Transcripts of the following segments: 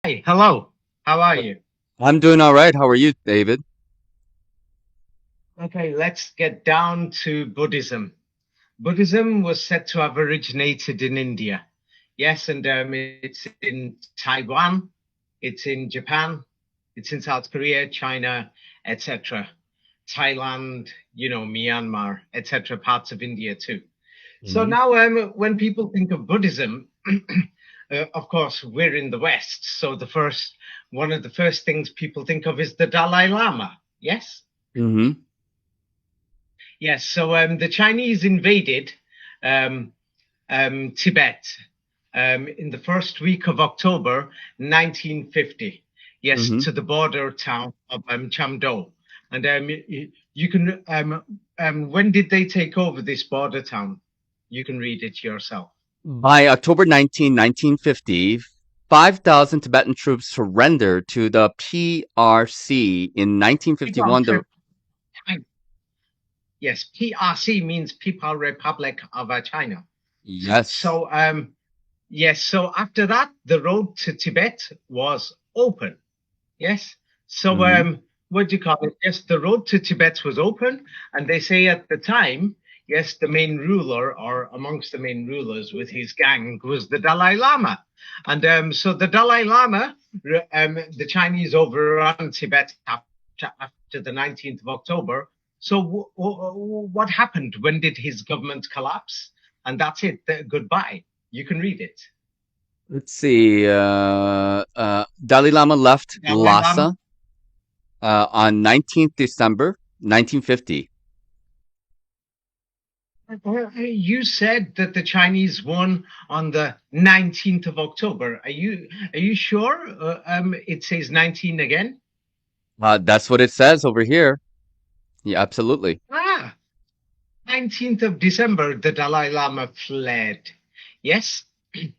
Hey, hello. How are you? I'm doing all right. How are you, David? Okay, let's get down to Buddhism. Buddhism was said to have originated in India. Yes, and it's in Taiwan, it's in Japan, it's in South Korea, China, etc. Thailand, Myanmar, etc. Parts of India too. So Hmm. now, when people think of Buddhism, of course, we're in the West. So one of the first things people think of is the Dalai Lama. Yes, Hmm. yes. So the Chinese invaded um, Tibet in the first week of October, 1950. Yes, Hmm. to the border town of Chamdo. And you can, when did they take over this border town? You can read it yourself. By October 19, 1950, 5,000 Tibetan troops surrendered to the PRC. In People, I'm 1951, sorry. Yes, PRC means People Republic of China. yes. So, yes, so after that, the road to Tibet was open. Yes. So, Hmm. what do you call it? Yes, the road to Tibet was open, and they say at the time, yes, the main ruler, or amongst the main rulers with his gang, was the Dalai Lama. And so the Dalai Lama, the Chinese overran Tibet after the 19th of October. So, what happened? When did his government collapse? And that's it. Goodbye. You can read it. Let's see. Dalai Lama left Dalai Lama. Lhasa on 19th December 1950. You said that the Chinese won on the 19th of October. Are you sure? It says 19 again. That's what it says over here. Yeah, absolutely. Ah, 19th of December, the Dalai Lama fled. Yes.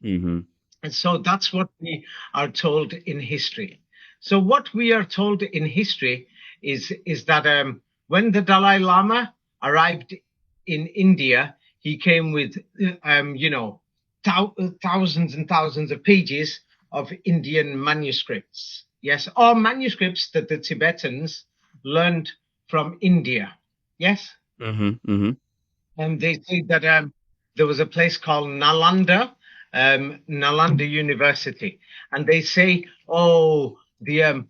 Hmm. And so that's what we are told in history. So what we are told in history is that when the Dalai Lama arrived in India, he came with thousands and thousands of pages of Indian manuscripts. Yes, all manuscripts that the Tibetans learned from India. Yes, Hmm. Hmm. and they say that there was a place called Nalanda University, and they say, oh, the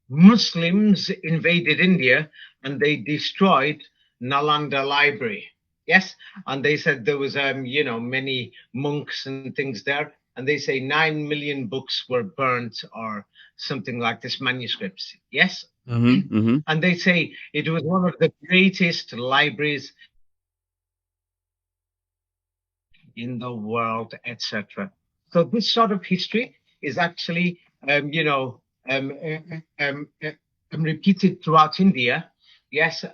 Muslims invaded India and they destroyed Nalanda Library. Yes, and they said there was, many monks and things there, and they say 9 million books were burnt or something like this, manuscripts. Yes, Hmm. Hmm. and they say it was one of the greatest libraries in the world, etc. So this sort of history is actually, repeated throughout India. Yes,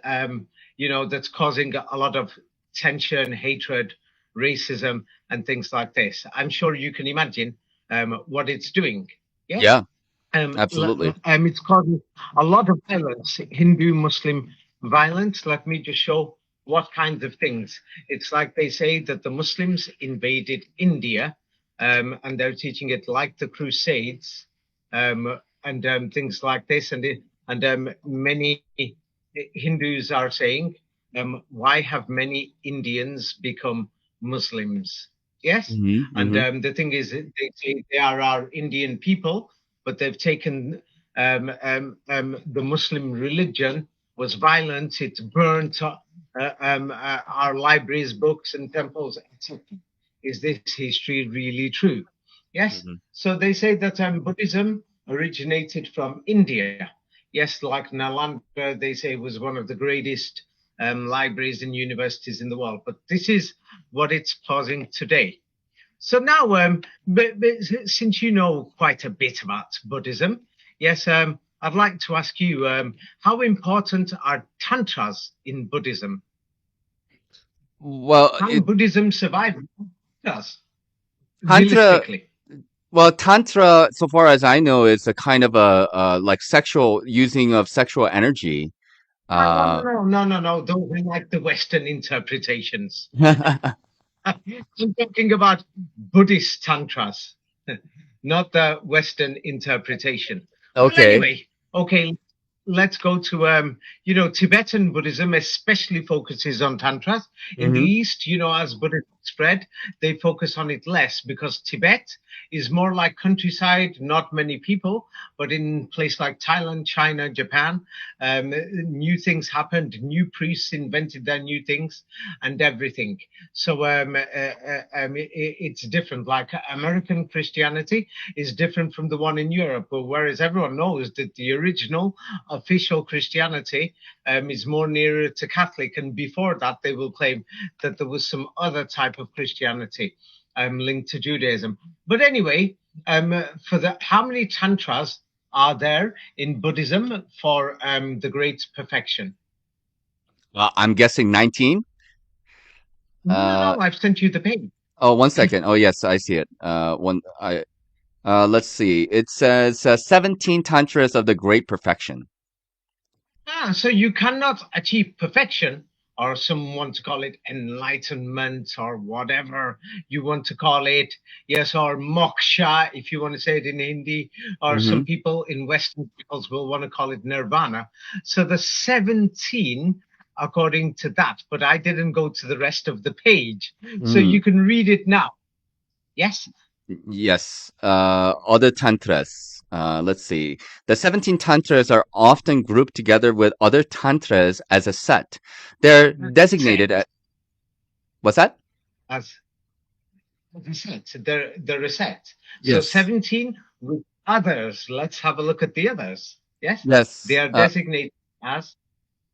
that's causing a lot of tension, hatred, racism, and things like this. I'm sure you can imagine what it's doing. Yes. Yeah, absolutely. It's causing a lot of violence, Hindu Muslim violence. Let me just show what kinds of things. It's like they say that the Muslims invaded India, and they're teaching it like the Crusades, and things like this. And many Hindus are saying, why have many Indians become Muslims? Yes, Hmm. and Hmm. the thing is, they say they are our Indian people, but they've taken the Muslim religion was violent. It burnt our libraries, books, and temples, etc. Is this history really true? Yes. Hmm. So they say that Buddhism originated from India. Yes, like Nalanda, they say was one of the greatest libraries and universities in the world. But this is what it's posing today. So now, but since you know quite a bit about Buddhism, yes, I'd like to ask you, how important are tantras in Buddhism? Well, Can Buddhism survive tantras, Tantra. realistically? Well, tantra, so far as I know, is a kind of a like sexual using of sexual energy. No, no, Uh, no, no, no, no. Those are like the Western interpretations. I'm talking about Buddhist tantras. not the Western interpretation. Well, Okay. anyway, okay, let's go to Tibetan Buddhism especially focuses on tantras. In the Mm-hmm. East, as Buddhism spread, they focus on it less because Tibet is more like countryside, not many people. But in place like Thailand, China, Japan, new things happened. New priests invented their new things and everything. So it's different. Like American Christianity is different from the one in Europe, whereas everyone knows that the original official Christianity is more nearer to Catholic, and before that they will claim that there was some other type of Christianity linked to Judaism. But anyway, for the how many tantras are there in Buddhism for the Great Perfection? I'm guessing 19. No, Uh, no, I've sent you the page. oh, 1 second. Oh, yes, I see it. Let's see. It says 17 tantras of the great perfection. So you cannot achieve perfection, or some want to call it enlightenment, or whatever you want to call it. Yes, or moksha, if you want to say it in Hindi, or Mm-hmm. some people in Western peoples will want to call it nirvana. So the 17, according to that, but I didn't go to the rest of the page. So Mm. you can read it now. Yes? Yes. Other tantras. Let's see. The 17 tantras are often grouped together with other tantras as a set. They're Set, designated at, what's that? as the set, the set. So Yes. 17 with others. Let's have a look at the others. Yes, they Yes. are designated as.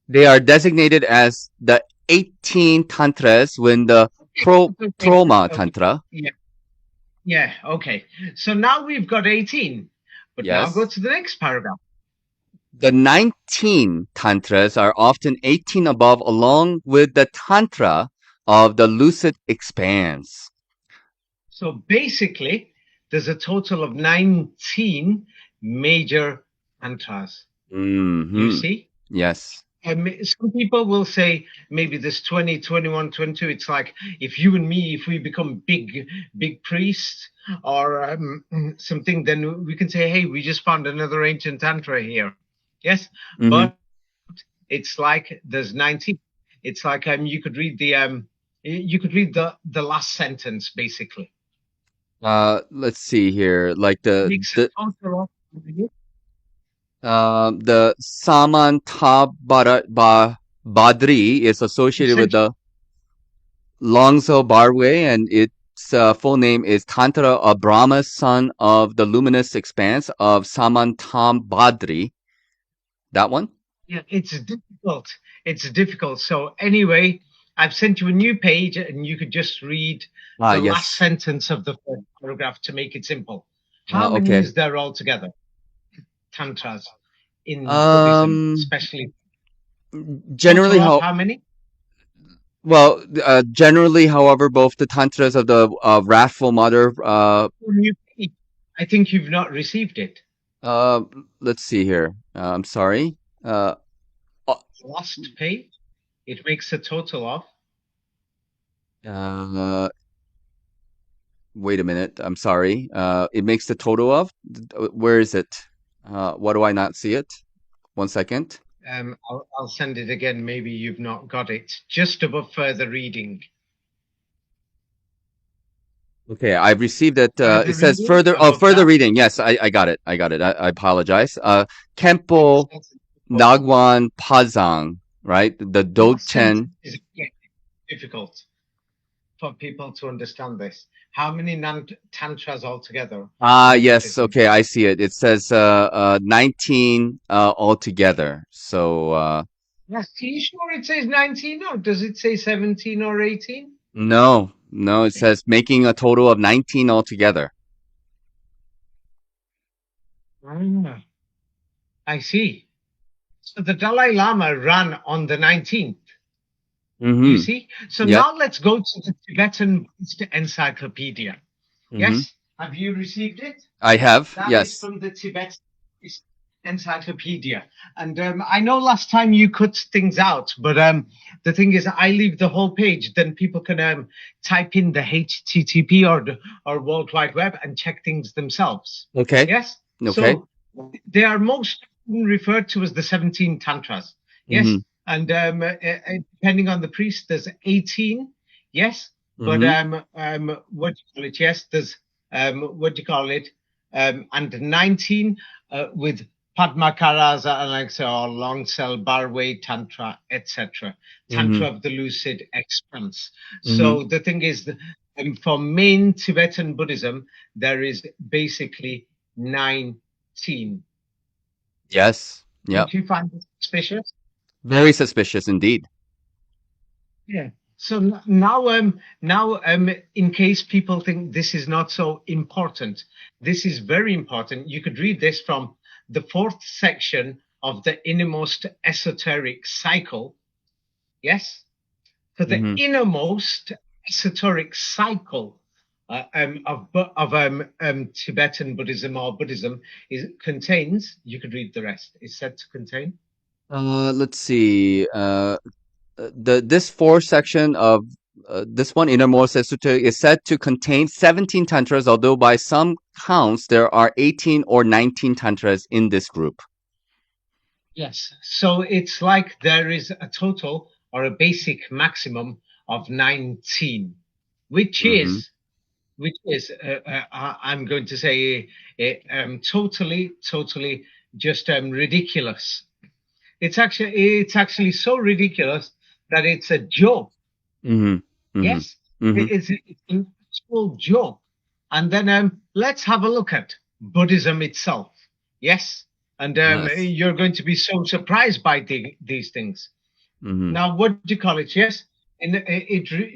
They are designated as the 18 tantras when the Okay, okay, Troma okay. tantra. Yeah, yeah, okay. So now we've got 18, but now go Yes. to the next paragraph. The 19 tantras are often 18 above, along with the tantra of the lucid expanse. So basically, there's a total of 19 major mantras. You Hmm. see? Yes. Some people will say maybe this 20, 21, 22. It's like if you and me, if we become big priests or something, then we can say, hey, we just found another ancient tantra here. Yes, Hmm. but it's like there's 19. It's like you could read the last sentence basically. Let's see here. Like Makes a total of the Badri is associated with essentially the Longzo Barwe, and its full name is Tantra of Brahma, son of the luminous expanse of Samantam Badri. That one? yeah, it's difficult. It's difficult. So anyway, I've sent you a new page, and you could just read Ah, the last yes. sentence of the first paragraph to make it simple. How many Okay. is there altogether? Tantras in Buddhism, Um, especially generally, total of how how many? generally, however, both the tantras of the wrathful mother. New page. I think you've not received it. Uh, let's see here. I'm sorry. Uh, uh, Last page. It makes a total of. uh, wait a minute. I'm sorry. It makes the total of. Where is it? Why do I not see it? 1 second. I'll send it again. Maybe you've not got it. Just above further reading. Okay, I've received it. It Further says reading further. Oh, above further that. reading. Yes, I got it. I got it. I apologize. Last Kempo sentence. Nagwan Pazang. Right. The Last Dochen. sentence is difficult for people to understand this. How many tantras altogether Ah, in yes. Buddhism? Okay, I see it. It says 19 altogether. So Yes, are you sure it says 19 or does it say 17 or 18? no, no. It says making a total of 19 altogether. Ah, I see. So the Dalai Lama ran on the 19th. You Mm-hmm. see? So Yep. now let's go to the Tibetan Buddhist Encyclopedia. Mm-hmm. Yes? Have you received it? I have. That is Yes. from the Tibet. encyclopedia. And I know last time you cut things out, but the thing is, I leave the whole page. Then people can type in the HTTP or World Wide Web and check things themselves. Okay. Yes. Okay. So they are most referred to as the 17 tantras. Yes. Mhm. And depending on the priest, there's 18. Yes. But Mhm. what do you call it? Yes, there's what do you call it? And 19 with Padmakaraza, Alexa, or Long Cell, Barway, Tantra, etc. Mhm. Tantra of the lucid expanse. Mhm. So the thing is, for main Tibetan Buddhism, there is basically 19. Yes. Yep. Don't you find this suspicious? Very suspicious indeed. Yeah. So now, in case people think this is not so important, this is very important. You could read this from the fourth section of the innermost esoteric cycle. Yes. So the Mhm. innermost esoteric cycle of Tibetan Buddhism or Buddhism contains. You could read the rest. Is said to contain. Let's see. This fourth section of this one innermost esoteric is said to contain 17 tantras, although by some counts there are 18 or 19 tantras in this group. Yes. So it's like there is a total or a basic maximum of 19, which Mhm. is I'm going to say totally just ridiculous. It's actually so ridiculous that it's a joke. Mhm. Mhm. Yes, Mhm. it's an actual joke. And then let's have a look at Buddhism itself. Yes, and Yes. you're going to be so surprised by these things. Mhm. Now, what do you call it? Yes, and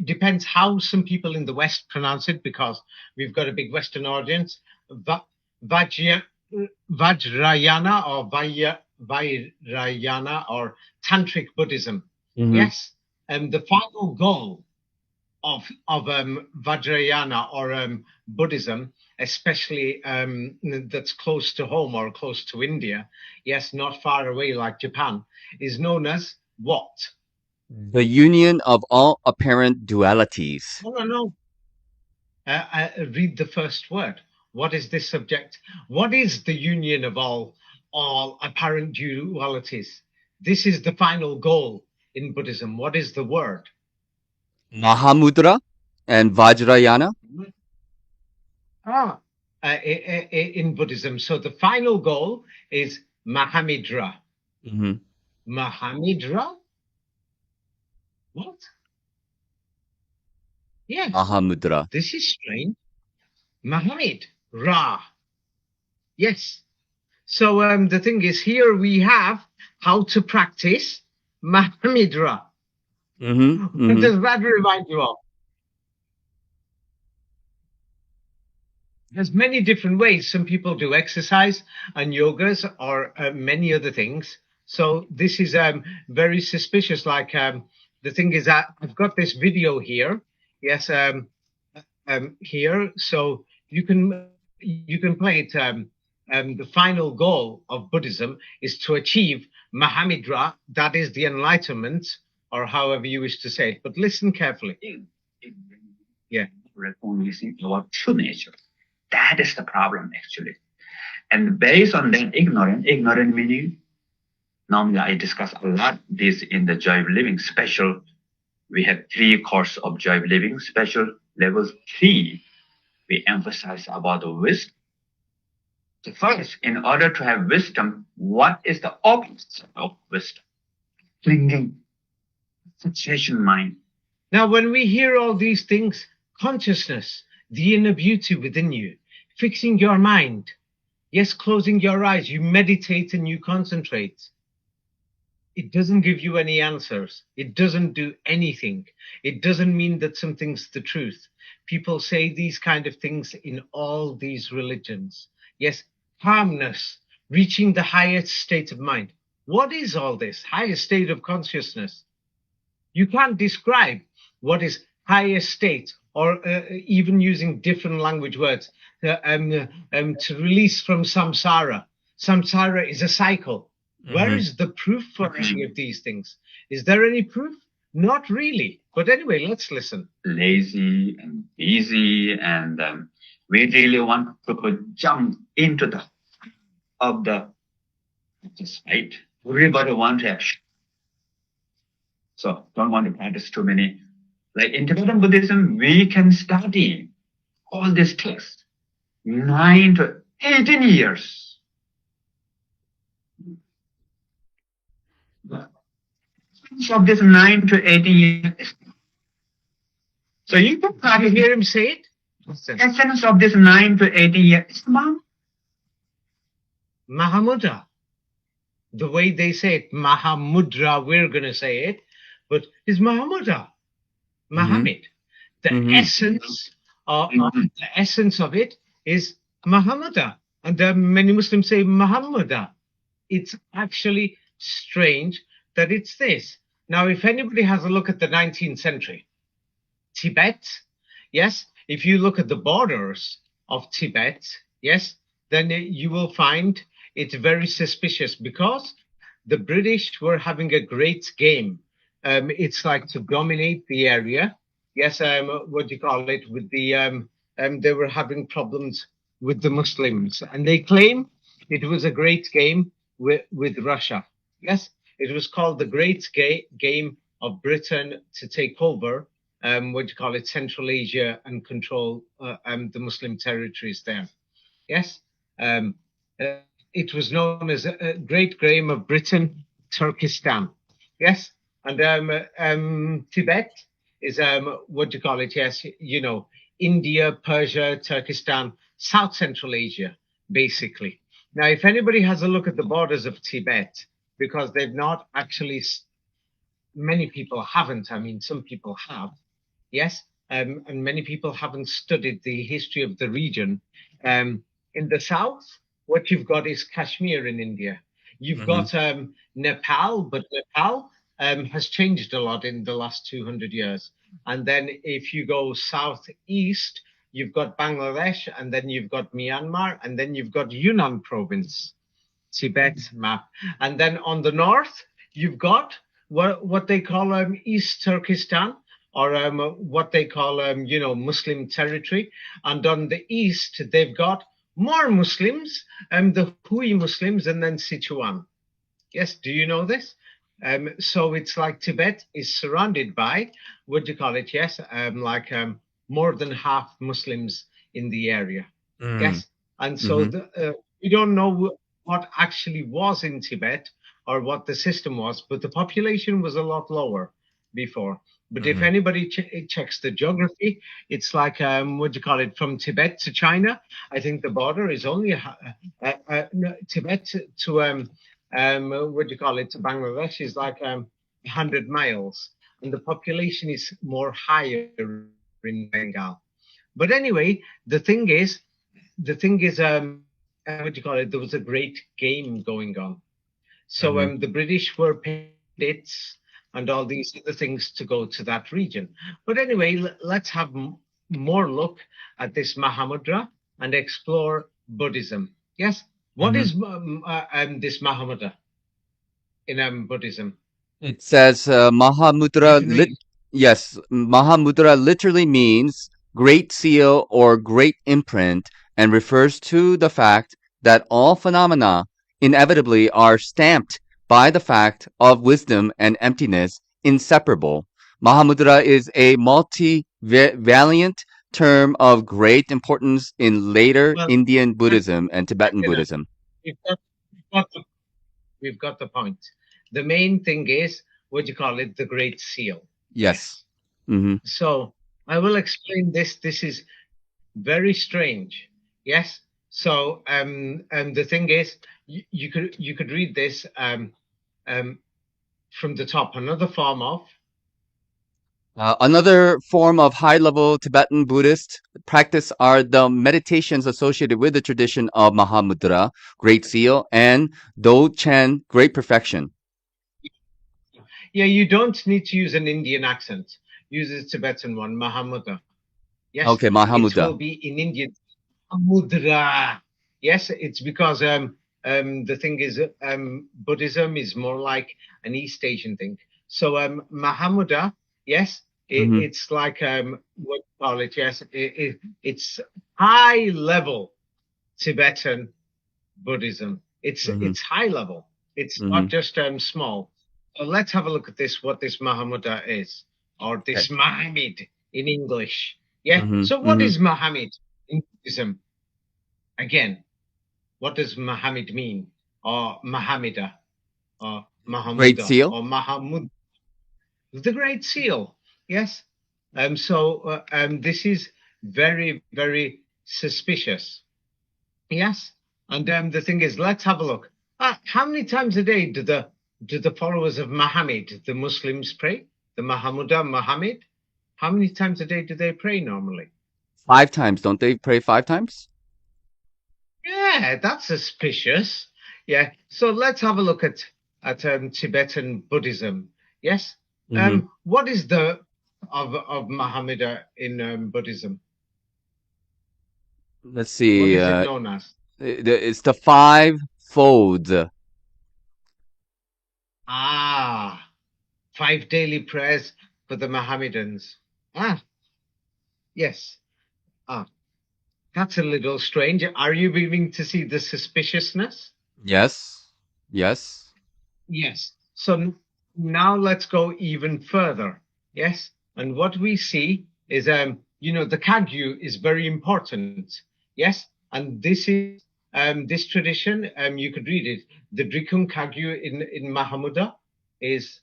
depends how some people in the West pronounce it because we've got a big Western audience. Vajra, Vajrayana or Vairayana or Tantric Buddhism. Mhm. Yes, and the final goal of Vajrayana or Buddhism, especially that's close to home or close to India, yes, not far away like Japan, is known as what? The union of all apparent dualities. No, no, no. Read the first word. What is this subject? What is the union of all apparent dualities? This is the final goal in Buddhism. What is the word? Mahamudra and Vajrayana. Ah, in Buddhism. So the final goal is Mahamudra. Mhm. Mahamudra? What? Yes, Mahamudra. this is strange. Mahamid Ra. Yes. So the thing is, here we have how to practice Mahamudra. Mhm. What Mhm. does that remind you of? There's many different ways. Some people do exercise and yogas or many other things. So this is very suspicious. Like the thing is that I've got this video here. Yes, here. So you can play it. The final goal of Buddhism is to achieve Mahamudra, that is the enlightenment, or however you wish to say it. But listen carefully. Yeah. Recognizing our true nature. That is the problem, actually. And based on that ignorant meaning, normally I discuss a lot this in the Joy of Living special. We have 3 courses of Joy of Living special. Level 3, we emphasize about the wisdom. So first, in order to have wisdom, what is the opposite of wisdom? Clinging, fixation mind. Now, when we hear all these things, consciousness, the inner beauty within you, fixing your mind, yes, closing your eyes, you meditate and you concentrate. It doesn't give you any answers. It doesn't do anything. It doesn't mean that something's the truth. People say these kind of things in all these religions. Yes, calmness, reaching the highest state of mind. What is all this? Highest state of consciousness. You can't describe what is highest state or even using different language words to release from samsara. samsara is a cycle. Where is the proof for any of these things? Is there any proof? Not really. But anyway, let's listen. Lazy and busy, and we really want to jump into the of the fight. Everybody wants action. So don't want to practice too many. Like in Tibetan Buddhism, we can study all these texts 9 to 18 years. Of this 9 to 18 years. So you can hear him say it? Essence of this 9 to 18 years is Mahamudra. The way they say it, Mahamudra, we're going to say it, but it's Mahamudra, Muhammad. The essence of it is Mahamudra. And many Muslims say Muhammadah. It's actually strange that it's this. Now, if anybody has a look at the 19th century, Tibet, yes, if you look at the borders of Tibet, yes, then you will find it's very suspicious because the British were having a great game. It's like to dominate the area. Yes, what do you call it? With the they were having problems with the Muslims, and they claim it was a great game with Russia. Yes, it was called the Great Game of Britain to take over. What do you call it? Central Asia and control the Muslim territories there. Yes. It was known as a Great Game of Britain, Turkestan. Yes. And Tibet is, what do you call it? Yes, you know, India, Persia, Turkestan, South Central Asia, basically. Now, if anybody has a look at the borders of Tibet, because they've not actually, many people haven't, I mean, some people have, yes, and many people haven't studied the history of the region. In the south, what you've got is Kashmir in India. You've got Nepal, but Nepal has changed a lot in the last 200 years. And then if you go southeast, you've got Bangladesh, and then you've got Myanmar, and then you've got Yunnan province, Tibet map. And then on the north, you've got what they call East Turkestan, or what they call, you know, Muslim territory. And on the east, they've got more Muslims, the Hui Muslims, and then Sichuan. Yes, do you know this? So it's like Tibet is surrounded by, what do you call it? Yes, more than half Muslims in the area. Yes, and so we don't know what actually was in Tibet or what the system was, but the population was a lot lower before. But if anybody checks the geography, it's like, what do you call it, from Tibet to China, I think the border is only Tibet to, what do you call it, to Bangladesh is like 100 miles. And the population is more higher in Bengal. But anyway, the thing is, what do you call it, there was a great game going on. So the British were paying debts and all these other things to go to that region. But anyway, let's have more look at this Mahamudra and explore Buddhism. Yes? What is this Mahamudra in Buddhism? It says Mahamudra. Yes, Mahamudra literally means great seal or great imprint and refers to the fact that all phenomena inevitably are stamped by the fact of wisdom and emptiness inseparable. Mahamudra is a multi-valiant term of great importance in later Indian Buddhism and Tibetan Buddhism. We've got the point. The main thing is, what do you call it, the Great Seal. Yes. So I will explain this. This is very strange. Yes. So the thing is, you could read this from the top. Another form of high-level Tibetan Buddhist practice are the meditations associated with the tradition of Mahamudra, Great Seal, and Do-Chen, Great Perfection. Yeah, you don't need to use an Indian accent. Use a Tibetan one, Mahamudra. Yes. Okay, Mahamudra. It will be in Indian. Mahamudra. Yes, it's because the thing is, Buddhism is more like an East Asian thing. So Mahamudra, yes, it's like what you call it? Yes, it's high level Tibetan Buddhism. It's high level. It's not just small. So let's have a look at this. What this Mahamudra is, or this Muhammad in English. Yeah. So what is Muhammad in Buddhism? Again, what does Muhammad mean, or Mahamida, or Great Mahamuda, seal. or Mahamud? The Great Seal. Yes. This is very, very suspicious. Yes. And the thing is, let's have a look. How many times a day do the followers of Muhammad, the Muslims, pray? The Mahamuda, Muhammad? How many times a day do they pray normally? 5 times. Don't they pray 5 times? Yeah, that's suspicious. Yeah. So let's have a look at Tibetan Buddhism. Yes. What is the of Mahamida in Buddhism? Let's What see. is it known as? It's the 5 folds. Ah, 5 daily prayers for the Mohammedans. Yes. That's a little strange. Are you beginning to see the suspiciousness? Yes. Yes. Yes. So now let's go even further. Yes. And what we see is, the Kagyu is very important. Yes. And this is this tradition. You could read it. The Drikung Kagyu in Mahamuda is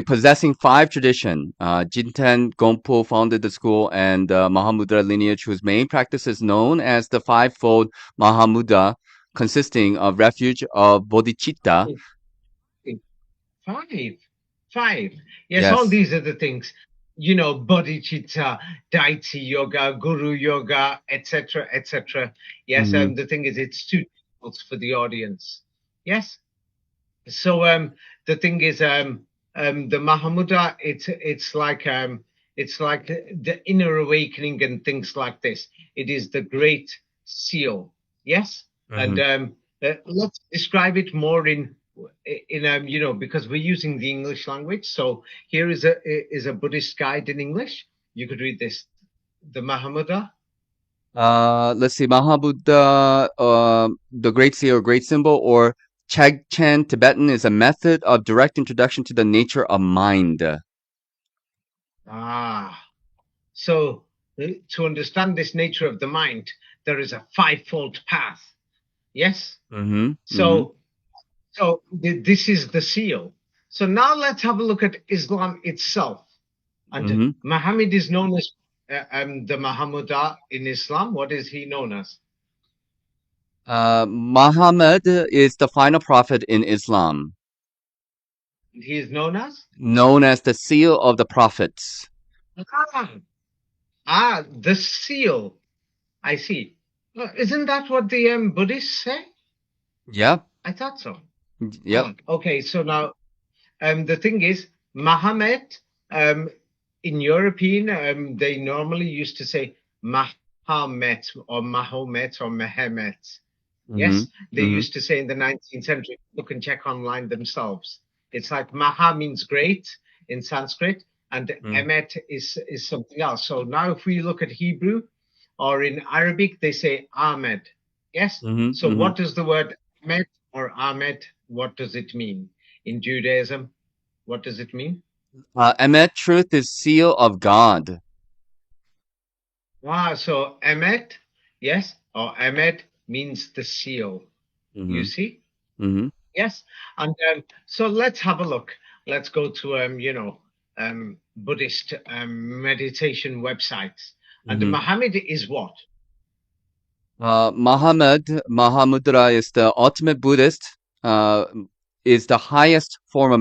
Possessing 5 tradition. Jinten Gompo founded the school, and Mahamudra lineage, whose main practice is known as the fivefold Mahamudra, consisting of refuge of bodhicitta. five. Five. Yes, all Yes. these are the things. Bodhicitta, Daiti Yoga, Guru Yoga, etc., etc. Yes, the thing is, it's too difficult for the audience. Yes. So the thing is, the Mahamudra, it's like the inner awakening and things like this. It is the great seal. Yes. And let's describe it more in because we're using the English language. So here is a Buddhist guide in English. You could read this. The Mahamudra. Let's see, Mahabuddha, the great seal or great symbol, or Chagchen Tibetan, is a method of direct introduction to the nature of mind. So to understand this nature of the mind, there is a fivefold path. Yes. So this is the seal. So now let's have a look at Islam itself. And Muhammad is known as the Mahamudra in Islam. What is he known as? Muhammad is the final prophet in Islam, He is known as? known as the seal of the prophets. The seal. I see. Isn't that what the Buddhists say? Yeah. I thought so. Yep. Okay, so now the thing is, Muhammad, in European, they normally used to say Mahomet or Mahomet or Mehmet. Yes, they used to say in the 19th century. Look and check online themselves. It's like Maha means great in Sanskrit, and Emet is something else. So now if we look at Hebrew or in Arabic, they say Ahmed. Yes. So what does the word Ahmed or Ahmed, what does it mean in Judaism? What does it mean? Emet, truth, is seal of God. So Emet, yes, or Emet means the seal. You see? Yes. And so let's have a look. Let's go to Buddhist meditation websites. And Muhammad is what? Mahamudra is the ultimate Buddhist, is the highest form of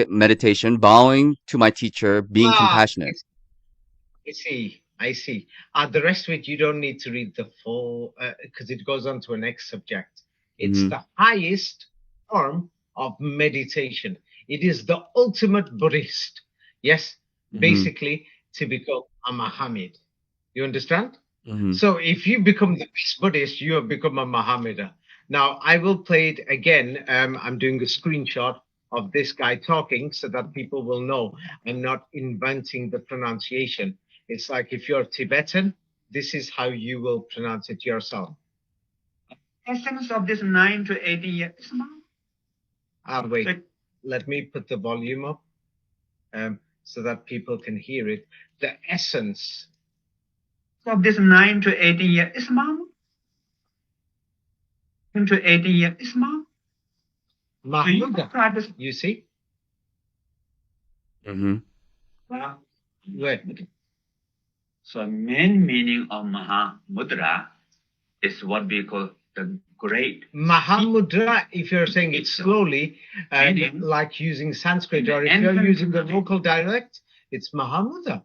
meditation, bowing to my teacher, being compassionate. I see. The rest of it, you don't need to read the full, because it goes on to a next subject. It's the highest form of meditation. It is the ultimate Buddhist. Yes, basically to become a Muhammad. You understand? Mhm. So if you become the best Buddhist, you have become a Mohammedan. Now I will play it again. I'm doing a screenshot of this guy talking so that people will know I'm not inventing the pronunciation. It's like if you're Tibetan, this is how you will pronounce it yourself. Essence of this 9 to 18 years Islam. Wait, Like- let me put the volume up so that people can hear it. The essence of this 9 to 18 years Islam. 9 to 18 years Islam. Mahmuda, Practice. you see? Mhm. Wait. So main meaning of Mahamudra is what we call the great. Mahamudra, if you're saying it slowly, like using Sanskrit, or if you're using the local dialect, it's Mahamudra.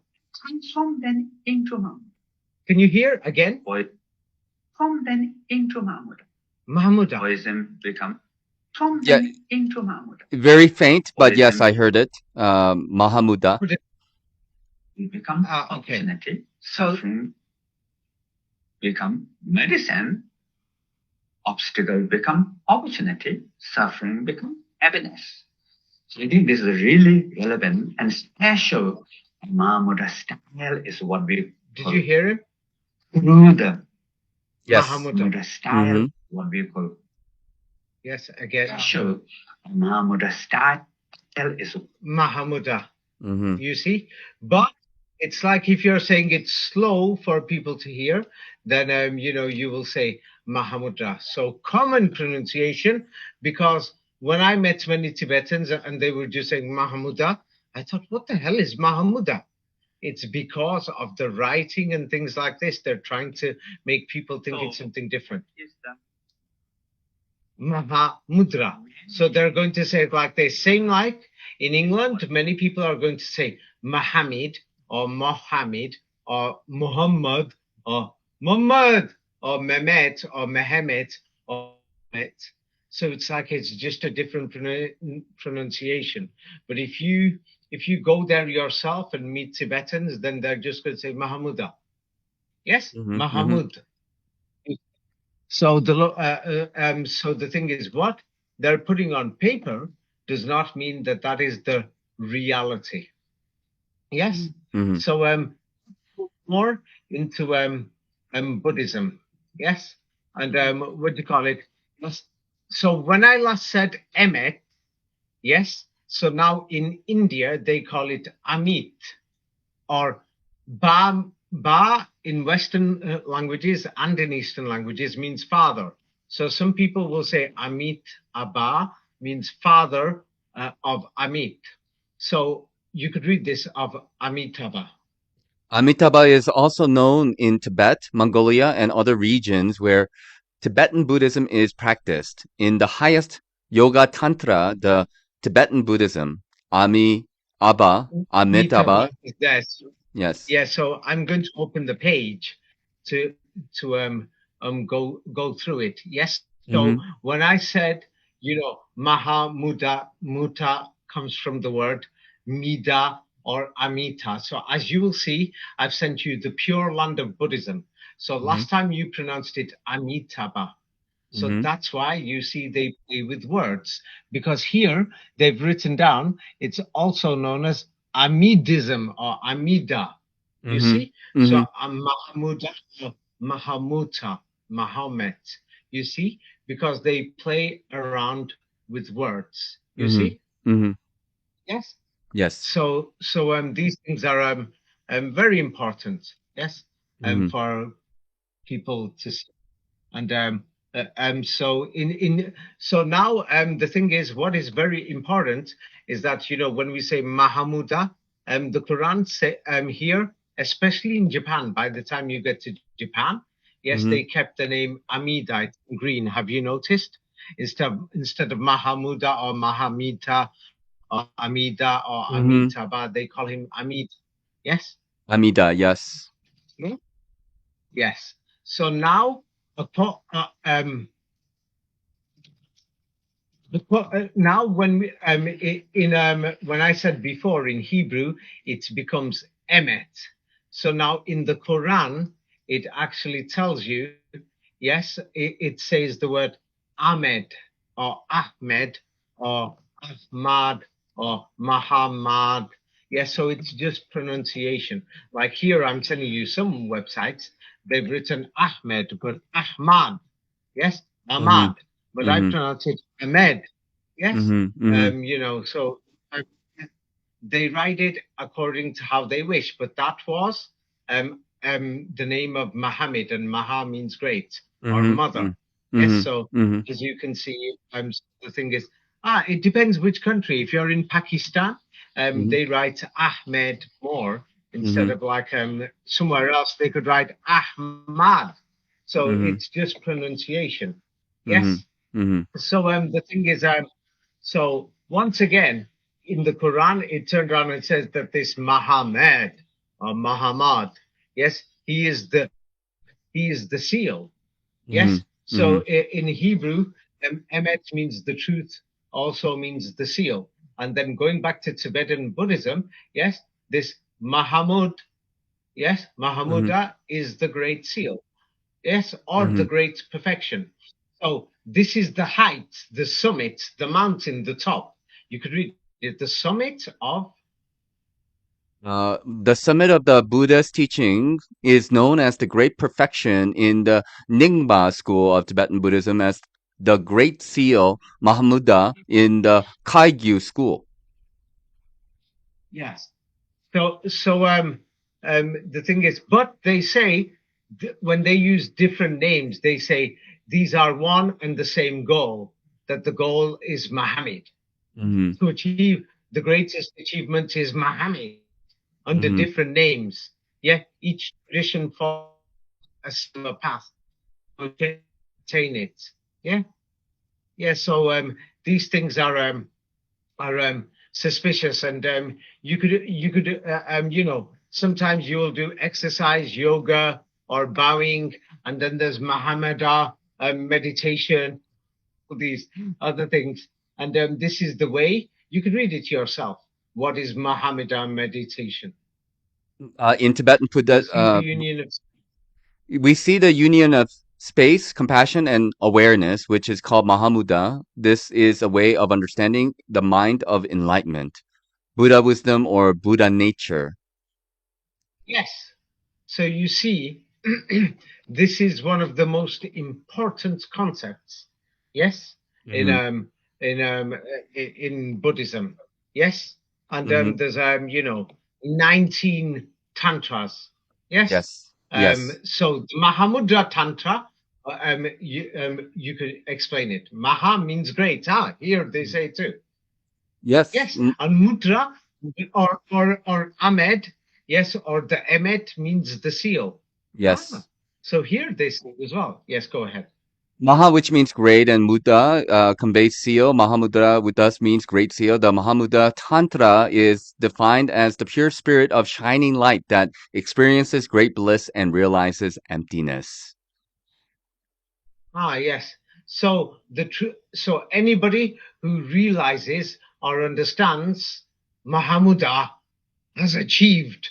From then into Mahamudra. Can you hear again? From then into Mahamudra. Mahamudra. Buddhism become from Yeah. then into Mahamudra. Very faint, but yes, Buddhism. I heard it. Mahamuda. We become Okay. opportunity. Suffering become medicine. Obstacle become opportunity. Suffering become happiness. So I think this is really relevant and special. Mahamudra style is what we Did you hear him? through the Yes. Mahamudra style, Mhm. what we call Yes, again. special. Mahamudra style is Mahamudra. Mhm. You see? But it's like if you're saying it's slow for people to hear, then you will say Mahamudra. So common pronunciation, because when I met many Tibetans and they were just saying Mahamudra, I thought, what the hell is Mahamudra? It's because of the writing and things like this. They're trying to make people think it's something different. Mahamudra. So they're going to say it like this. Same like in England, many people are going to say Mohammed or Mohammed or Muhammad or Muhammad or Mehmet or Mehemet or Mehmet. So it's like it's just a different pronunciation. But if you go there yourself and meet Tibetans, then they're just going to say Mahamuda. Yes, Mhm. Mahamud. So so the thing is, what they're putting on paper does not mean that that is the reality. Yes. Mhm. So more into Buddhism. Yes, and what do you call it? Yes. So when I last said Emet, yes. So now in India they call it Amit or Ba. Ba in Western languages and in Eastern languages means father. So some people will say Amit Abba means father of Amit. So you could read this of Amitabha. Amitabha is also known in Tibet, Mongolia, and other regions where Tibetan Buddhism is practiced. In the highest Yoga Tantra, the Tibetan Buddhism, Ami, Abba, Amitabha. Yes. Yes. Yeah. So I'm going to open the page to go through it. Yes. So Mhm. when I said, Mahamuda, muta comes from the word Mida or Amita. So as you will see, I've sent you the Pure Land of Buddhism. So last time you pronounced it Amitabha. So Mhm. that's why you see they play with words, because here they've written down it's also known as Amidism or Amida. You Mhm. see? So Mhm. Mahamuda, Mahamuta, Mahomet. You see? Because they play around with words. You Mhm. see? Mhm. Yes. Yes. So these things are very important. Yes. Mhm. For people to see. And so now the thing is, what is very important is that when we say Mahamuda, the Quran say here, especially in Japan, by the time you get to Japan, yes, Mhm. they kept the name Amida. It's in green. Have you noticed? Instead of Mahamuda or Mahamita or Amida or Mhm. Amitabha, they call him Amida. Yes. Amida, yes. Hmm? Yes. So now, now when we when I said before in Hebrew, it becomes emet. So now in the Quran, it actually tells you, yes, it says the word Ahmed or Ahmed or Ahmad or Muhammad. Yes, so it's just pronunciation. Like here, I'm telling you some websites, they've written Ahmed, but Ahmad. Yes, Ahmad, but I Mhm. pronounce it Ahmed. Yes, Mhm. Mhm. so uh, they write it according to how they wish. But that was the name of Muhammad, and Maha means great or Mhm. mother. Mhm. Yes, Mhm. so Mhm. as you can see, the thing is, it depends which country. If you're in Pakistan, Mhm. they write Ahmed more instead Mhm. of like somewhere else they could write Ahmad. So Mhm. it's just pronunciation. Mhm. Yes. Mhm. So the thing is, so once again, in the Quran, it turned around and says that this Muhammad or Muhammad, yes, he is the seal. Yes. Mhm. So Mhm. in Hebrew, Emet means the truth, also means the seal. And then going back to Tibetan Buddhism, yes, this Mahamud, yes, Mhm. Mahamuda is the great seal. Yes, or the Mhm. great perfection. So this is the height, the summit, the mountain, the top. You could read it, the summit of, The summit of the Buddha's teaching is known as the Great Perfection in the Nyingma school of Tibetan Buddhism as the Great Seal Mahamudra in the Kaigyu school. yes. So the thing is, but they say when they use different names, they say these are one and the same goal, that the goal is Muhammad. Mhm. To achieve the greatest achievement is Muhammad under Mhm. different names. Yeah, each tradition follows a similar path to attain it. Yeah, yeah. So these things are suspicious, and sometimes you will do exercise, yoga, or bowing, and then there's Mahamada meditation, all these other things, and this is the way you can read it yourself. What is Mahamada meditation? In Tibetan You Buddha, see the union of we see the union of space, compassion, and awareness, which is called Mahamudra. This is a way of understanding the mind of enlightenment, Buddha wisdom or Buddha nature. yes. So you see, this is one of the most important concepts. Yes, in Hmm. um in um in Buddhism. Yes, and Hmm. there's 19 tantras. Yes, Yes. Yes. so the Mahamudra Tantra. You could explain it. Maha means great. Ah, here they say too. Yes. Yes, and mudra or Ahmed, yes, or the Emet means the seal. Ah, Yes. so here they say as well. Yes, go ahead. Maha, which means great, and Mudra conveys seal. Mahamudra with us means great seal. The Mahamudra Tantra is defined as the pure spirit of shining light that experiences great bliss and realizes emptiness. Ah, yes. So so anybody who realizes or understands Mahamuda has achieved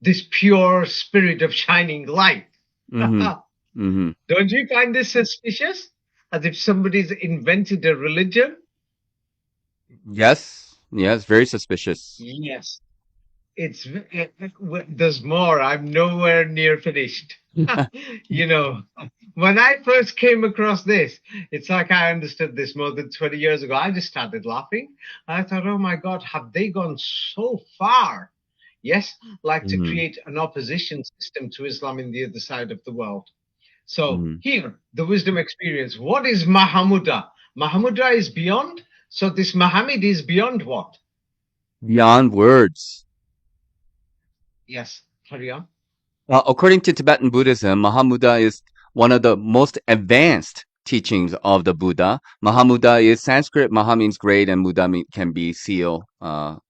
this pure spirit of shining light. Hmm. Hmm. Don't you find this suspicious? As if somebody's invented a religion? Yes. Yes. Very suspicious. Yes. There's more. I'm nowhere near finished. you know, when I first came across this, it's like I understood this more than 20 years ago. I just started laughing. I thought, oh my God, have they gone so far? Yes, like to Hmm. create an opposition system to Islam in the other side of the world. So Hmm. here, the wisdom experience. What is Mahamudra? Mahamudra is beyond. So this Muhammad is beyond what? Beyond words. Yes, carry on. According to Tibetan Buddhism, Mahamudra is one of the most advanced teachings of the Buddha. Mahamudra is Sanskrit. Maha means great, and Muda can be seal,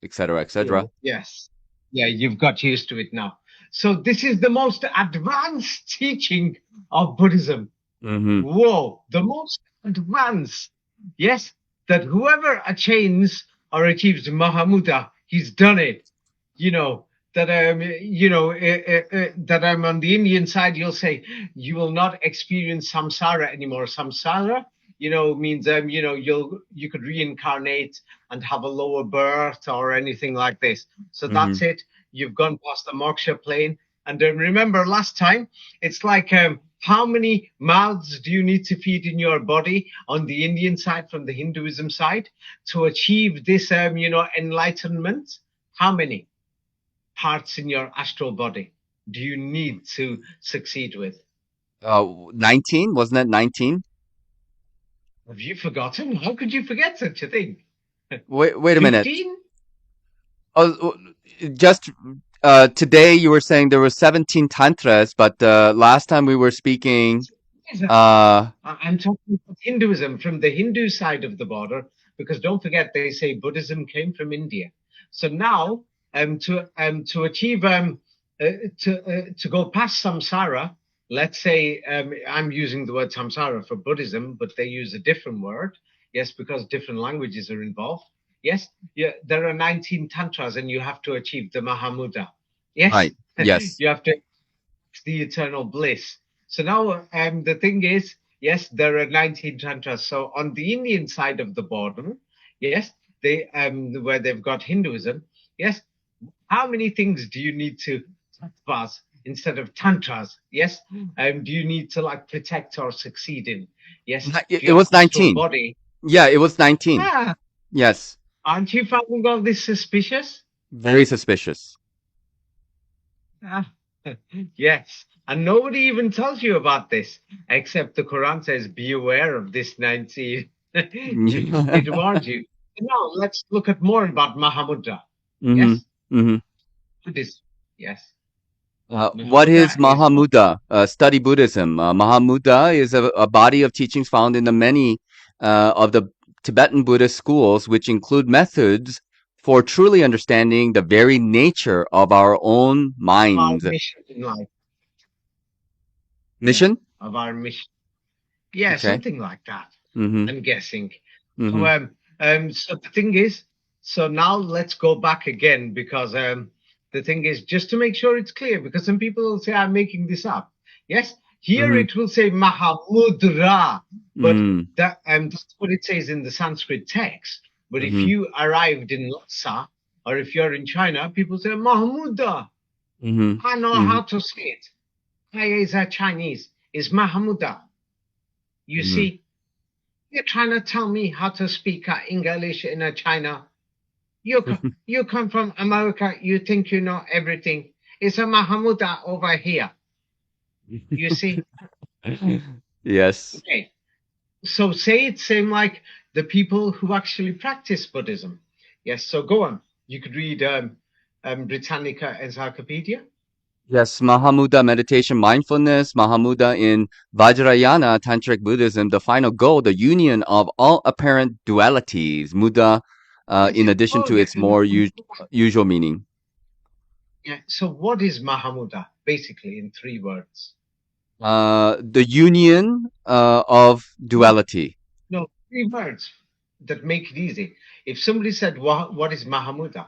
etc., etc. Yes. Yeah, you've got used to it now. So this is the most advanced teaching of Buddhism. Mm-hmm. Whoa, the most advanced. Yes, that whoever attains or achieves Mahamudra, he's done it. You know, that that on the Indian side you'll say you will not experience samsara anymore. Samsara, means you could reincarnate and have a lower birth or anything like this. So that's Mm-hmm. it. You've gone past the moksha plane. And remember last time, it's like how many mouths do you need to feed in your body on the Indian side from the Hinduism side to achieve this enlightenment? How many parts in your astral body do you need to succeed with? 19? Wasn't that 19? Have you forgotten? How could you forget such a thing? Wait a minute. 15? Oh, just today you were saying there were 17 tantras, but last time we were speaking, I'm talking about Hinduism from the Hindu side of the border, because don't forget they say Buddhism came from India. So now, to achieve to go past samsara, let's say I'm using the word samsara for Buddhism, but they use a different word. Yes, because different languages are involved. Yes, yeah, there are 19 tantras, and you have to achieve the Mahamudra. Yes, right. Yes. you have to the eternal bliss. So now the thing is, yes, there are 19 tantras. So on the Indian side of the border, yes, they where they've got Hinduism, yes, how many things do you need to tattvas instead of tantras? Yes, do you need to like protect or succeed in? Yes, It your was astral 19. body. Yeah, it was 19. Ah, Yes. aren't you finding all this suspicious? Very suspicious. Ah, yes, and nobody even tells you about this, except the Quran says, "Be aware of this 19." It warns you. Now let's look at more about Mahamudra. Mm-hmm. Yes, Mm-hmm. it is. Yes, What is Mahamudra is what? Mahamudra? Study Buddhism. Mahamudra is a body of teachings found in the many of the Tibetan Buddhist schools, which include methods for truly understanding the very nature of our own Our minds. mission in life. Yeah, Mission? of our mission. Yeah, Okay. something like that. Mm-hmm. I'm guessing. So, Mm-hmm. so the thing is, so now let's go back again, because the thing is, just to make sure it's clear, because some people will say I'm making this up. Yes, here Mm-hmm. it will say Mahamudra, but Mm-hmm. that's what it says in the Sanskrit text. But if Mm-hmm. you arrived in Lhasa, or if you're in China, people say Mahamudra. Mm-hmm. I know Mm-hmm. how to say it. I is that Chinese. Is Mahamudra. You Mm-hmm. see, you're trying to tell me how to speak English in China. You come from America. You think you know everything. It's a Mahamuda over here. You see? Yes. Okay. So say it same like the people who actually practice Buddhism. Yes. So go on. You could read Britannica Encyclopedia. Yes, Mahamudra meditation mindfulness, Mahamudra in Vajrayana Tantric Buddhism, the final goal, the union of all apparent dualities, Muda, Yes. in addition Oh to yeah. its more usual meaning. Yeah. So what is Mahamuda? Basically, in 3 words. The union of duality. No, 3 words that make it easy. If somebody said, what is Mahamuda?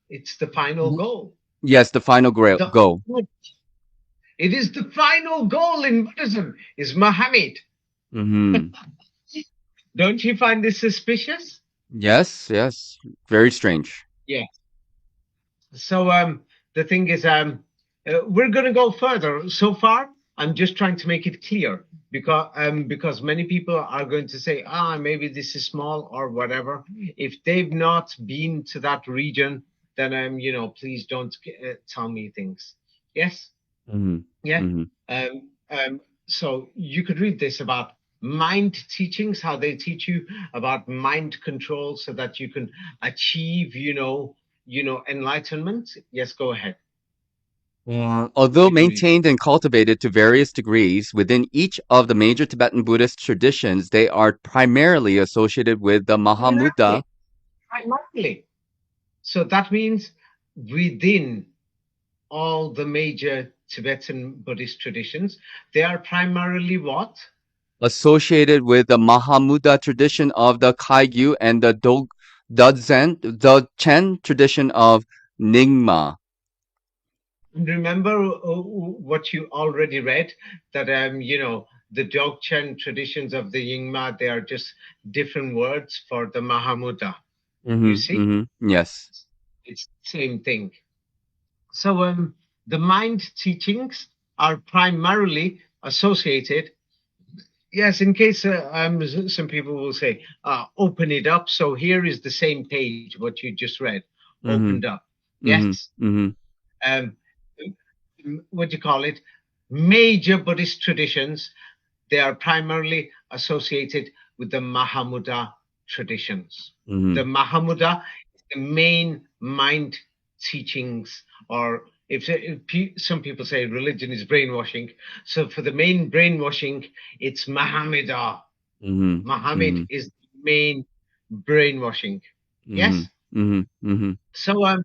It's the final goal. Yes, the final The goal. It is the final goal in Buddhism, is Muhammad. Hmm. Don't you find this suspicious? Yes, yes. Very strange. Yeah. So the thing is, we're going to go further. So far, I'm just trying to make it clear, because many people are going to say, maybe this is small or whatever. If they've not been to that region, then please don't tell me things. Yes. Hmm. Yeah. Hmm. So you could read this about mind teachings, how they teach you about mind control so that you can achieve, enlightenment. Yes, go ahead. Although You could read it. maintained and cultivated to various degrees within each of the major Tibetan Buddhist traditions, they are primarily associated with the Mahamudra. Primarily, primarily. So that means within all the major Tibetan Buddhist traditions, they are primarily what? Associated with the Mahamudra tradition of the Kaigyu and the Dogen, the Chen tradition of Nyingma. And remember what you already read, that the Dzogchen traditions of the Nyingma, they are just different words for the Mahamudra. You see, Yes. it's the same thing. So the mind teachings are primarily associated. Yes, in case some people will say, open it up. So here is the same page, what you just read, opened up. Yes. Um, what do you call it? Major Buddhist traditions, they are primarily associated with the Mahamudra traditions. The Mahamudra is the main mind teachings, or if some people say religion is brainwashing. So for the main brainwashing, it's Mahamudra. Muhammad is the main brainwashing. Yes. So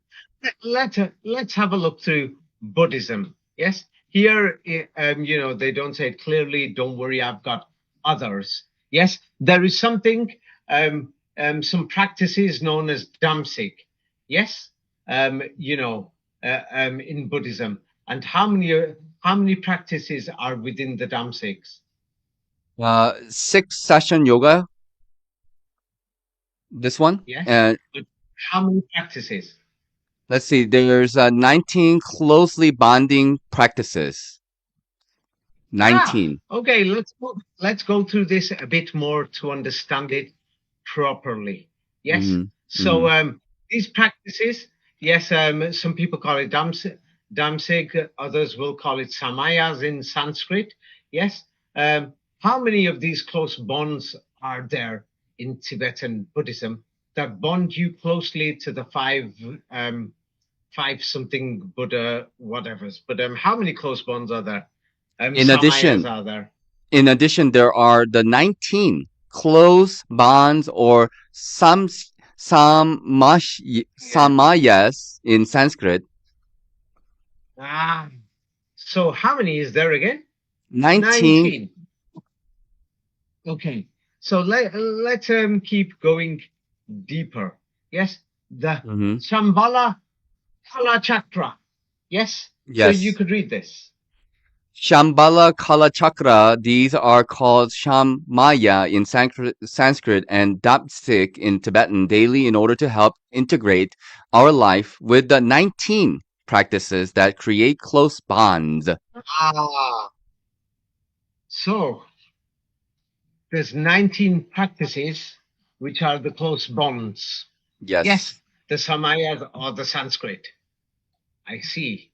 let's have a look through Buddhism. Yes, here they don't say it clearly. Don't worry, I've got others. Yes, there is something, some practices known as Damsik. Yes, in Buddhism, and how many practices are within the Damsiks? 6-session yoga. This one. Yes, And but how many practices? let's see, there's 19 closely bonding practices. 19. Okay. Let's go through this a bit more to understand it properly. Yes. So these practices, yes, some people call it damsik, others will call it samayas in Sanskrit. Yes. How many of these close bonds are there in Tibetan Buddhism that bond you closely to the five something Buddha whatevers? But how many close bonds are there? In Samayas addition, are there. there are the 19 close bonds or Yeah. samayas in Sanskrit. Ah, so how many is there again? 19. 19. Okay. So let's keep going deeper. Yes. The Shambhala Kala Chakra. Yes. So you Yes. could read this. Shambhala Kala Chakra, these are called Shammaya in Sanskrit and Dapsik in Tibetan daily in order to help integrate our life with the 19 practices that create close bonds. Ah. So there's 19 practices which are the close bonds. Yes. Yes. The Samayas or the Sanskrit. I see.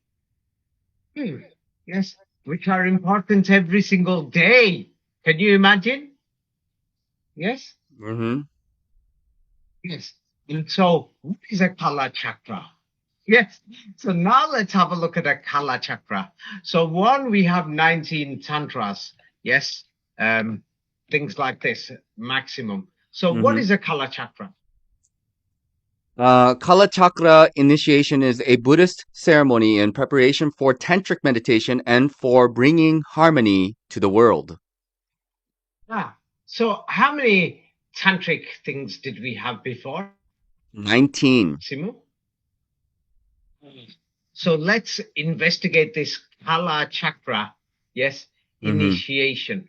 Yes, which are important every single day. Can you imagine? Yes, yes. And so, what is a Kala Chakra? Yes. So now let's have a look at a Kala Chakra. So one, we have 19 tantras. Yes, things like this, maximum. So what is a Kala Chakra? Kala Chakra initiation is a Buddhist ceremony in preparation for tantric meditation and for bringing harmony to the world. So how many tantric things did we have before? 19. Simu? So let's investigate this Kala Chakra. Yes, initiation.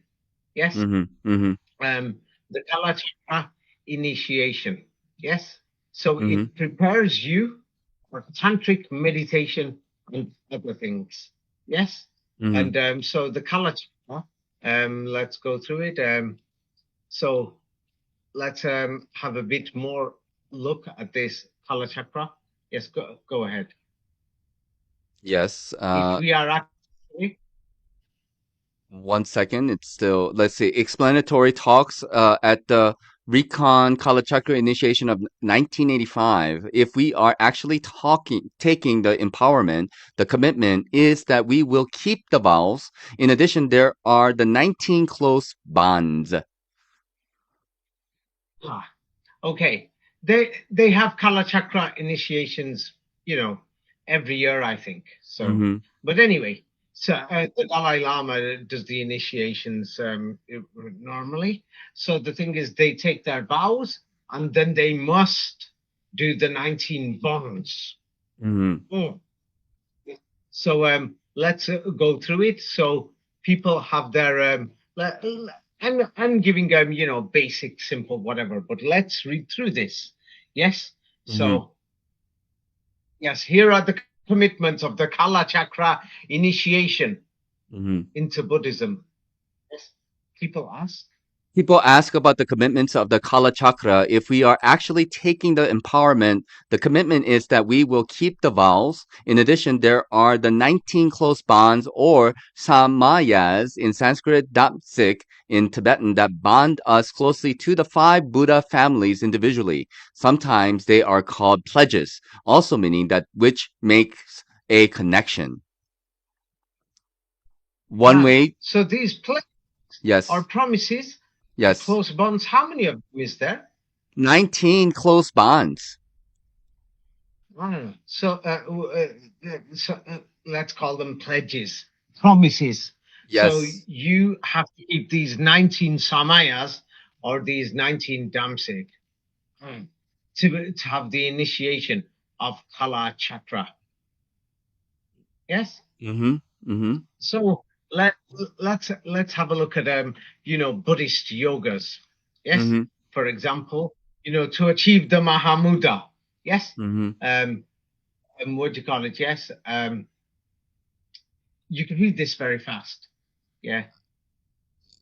Yes, the Kala Chakra initiation. Yes, so it prepares you for tantric meditation and other things. Yes, and so the Kala Chakra. Let's go through it. So let's have a bit more look at this Kala Chakra. Yes, go ahead. Yes. If we are actually 1 second. It's still, let's see, explanatory talks at the Recon Kalachakra initiation of 1985. If we are actually taking the empowerment, the commitment is that we will keep the vows. In addition, there are the 19 close bonds. okay, they have Kala Chakra initiations, every year, I think. So, but anyway, so the Dalai Lama does the initiations normally. So the thing is, they take their vows and then they must do the 19 bonds. So let's go through it. So people have their I'm giving you know, basic, simple, whatever. But let's read through this. Yes. So yes, here are the commitments of the Kala Chakra initiation into Buddhism. Yes. People ask. People ask about the commitments of the Kala Chakra. If we are actually taking the empowerment, the commitment is that we will keep the vows. In addition, there are the 19 close bonds or samayas in Sanskrit, dapsik in Tibetan that bond us closely to the 5 Buddha families individually. Sometimes they are called pledges, also meaning that which makes a connection. One way, So these pledges yes, or promises, yes, close bonds, how many of them is there? 19 close bonds. So, let's call them pledges, promises. So Yes. you have to keep these 19 samayas or these 19 damsik to have the initiation of Kala Chakra. Yes. Mm-hmm. Mm-hmm. So let's have a look at you know, Buddhist yogas. Yes. Mm-hmm. For example, you know, to achieve the Mahamudra. Yes. Mm-hmm. What do you call it? Yes. You can read this very fast. Yeah.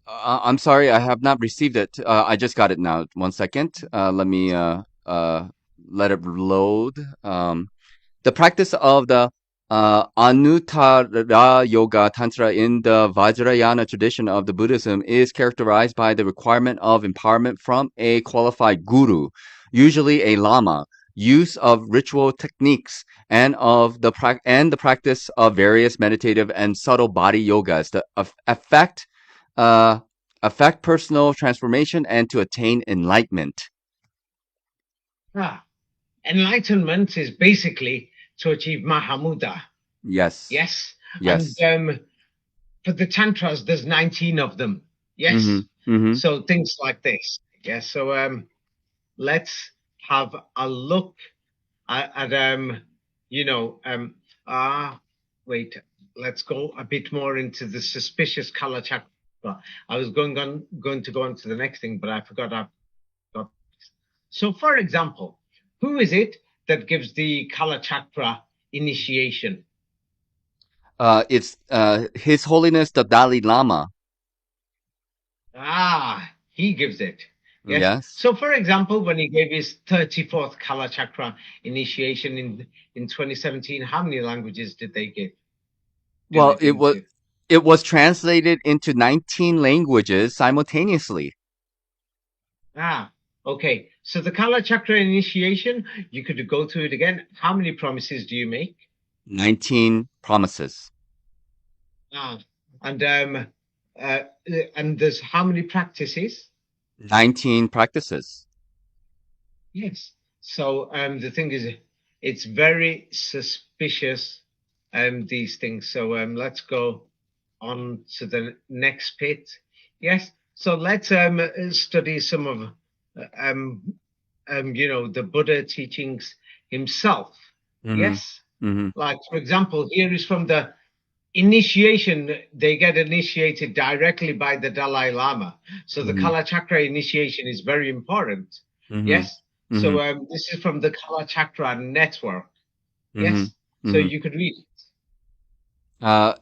I'm sorry, I have not received it. I just got it now. 1 second. Let me let it load. The practice of the Anuttara Yoga Tantra in the Vajrayana tradition of the Buddhism is characterized by the requirement of empowerment from a qualified guru, usually a lama, use of ritual techniques, and the practice of various meditative and subtle body yogas that uh, affect personal transformation and to attain enlightenment. Enlightenment is basically to achieve Mahamudra. Yes. Yes. Yes. And for the Tantras, there's 19 of them. Yes. Mm-hmm. Mm-hmm. So things like this. Yes. So let's have a look at you know, wait, let's go a bit more into the suspicious color chakra. I was going to go on to the next thing, but I forgot. So, for example, who is it that gives the color chakra initiation? It's His Holiness the Dalai Lama. He gives it. Yes. Yes. So, for example, when he gave his 34th color chakra initiation in 2017, how many languages did they give? Well, it was translated into 19 languages simultaneously. Okay. So the Kala Chakra initiation, you could go through it again. How many promises do you make? 19 promises. And there's how many practices? 19 practices. Yes. So the thing is, it's very suspicious. These things. So let's go on to the next bit. Yes. So let's study some of you know, the Buddha teachings himself. Yes. Like, for example, here is from the initiation. They get initiated directly by the Dalai Lama. So the Kala Chakra initiation is very important. Yes. So this is from the Kala Chakra network. Yes. So you could read it.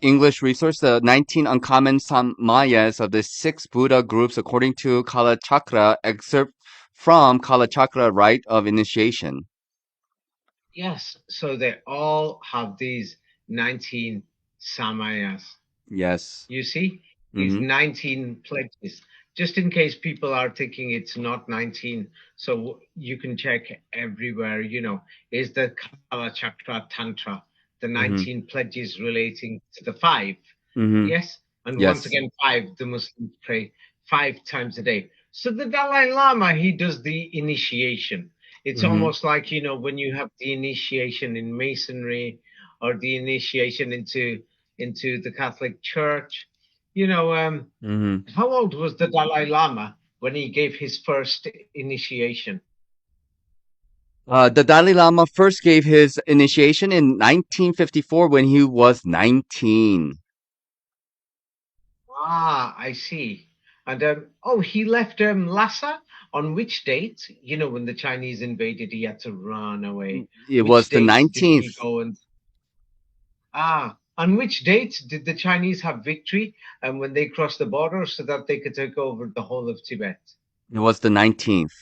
English resource, the 19 uncommon samayas of the 6 Buddha groups according to Kala Chakra, excerpt from Kala Chakra rite of initiation. Yes, so they all have these 19 samayas. Yes. You see, these 19 pledges. Just in case people are thinking it's not 19, so you can check everywhere, you know, is the Kala Chakra Tantra, the 19 pledges relating to the 5. Yes, and once again, 5, the Muslims pray 5 times a day. So the Dalai Lama, he does the initiation. It's almost like, you know, when you have the initiation in Masonry or the initiation into the Catholic Church. You know, how old was the Dalai Lama when he gave his first initiation? The Dalai Lama first gave his initiation in 1954 when he was 19. Ah, I see. And oh, he left Lhasa on which date? You know, when the Chinese invaded, he had to run away. It Which was the date did 19th. he go and on which date did the Chinese have victory and when they crossed the border so that they could take over the whole of Tibet? It was the 19th.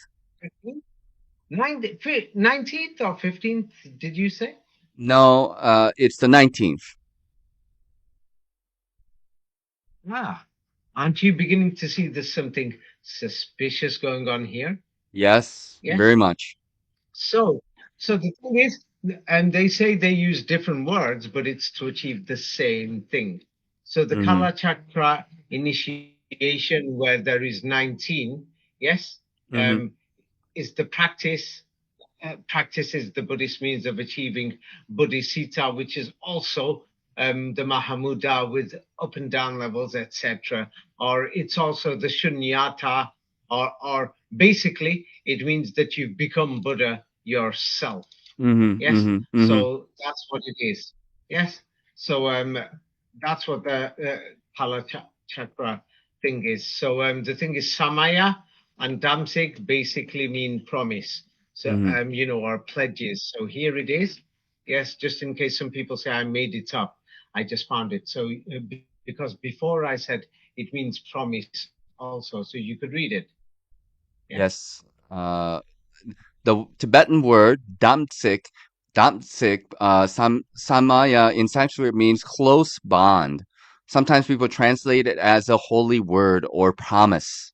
19th or 15th, did you say? No, it's the 19th. Aren't you beginning to see there's something suspicious going on here? Yes, Yes. very much. So the thing is, and they say they use different words, but it's to achieve the same thing. So the Kala Chakra initiation, where there is 19, yes, is the practice. Practice is the Buddhist means of achieving bodhicitta, which is also the Mahamudra with up and down levels, etc. Or it's also the Shunyata, or basically it means that you've become Buddha yourself. Yes. So that's what it is. Yes. So that's what the Pala Chakra thing is. So the thing is Samaya and Damsik basically mean promise. So you know, our pledges. So here it is. Yes, just in case some people say I made it up, I just found it. So because before I said it means promise also, so you could read it. Yeah. Yes. The Tibetan word damsik, samaya in Sanskrit means close bond. Sometimes people translate it as a holy word or promise.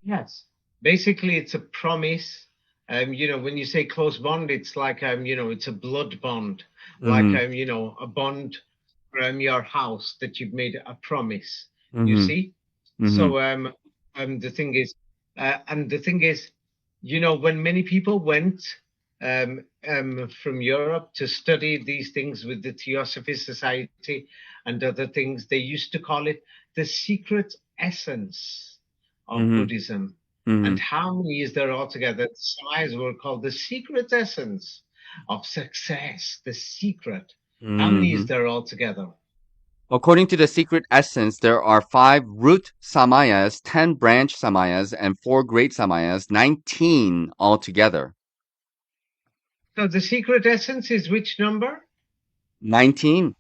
Yes. Basically, it's a promise. You know, when you say close bond, it's like, you know, it's a blood bond, like, you know, a bond from your house that you've made a promise. You see? So, the thing is, and the thing is, you know, when many people went from Europe to study these things with the Theosophy Society and other things, they used to call it the secret essence of Buddhism. And how many is there altogether? The Samayas were called the secret essence of success, the secret. How many is there altogether? According to the secret essence, there are 5 root samayas, 10 branch samayas, and 4 great samayas, 19 altogether. So the secret essence is which number? 19.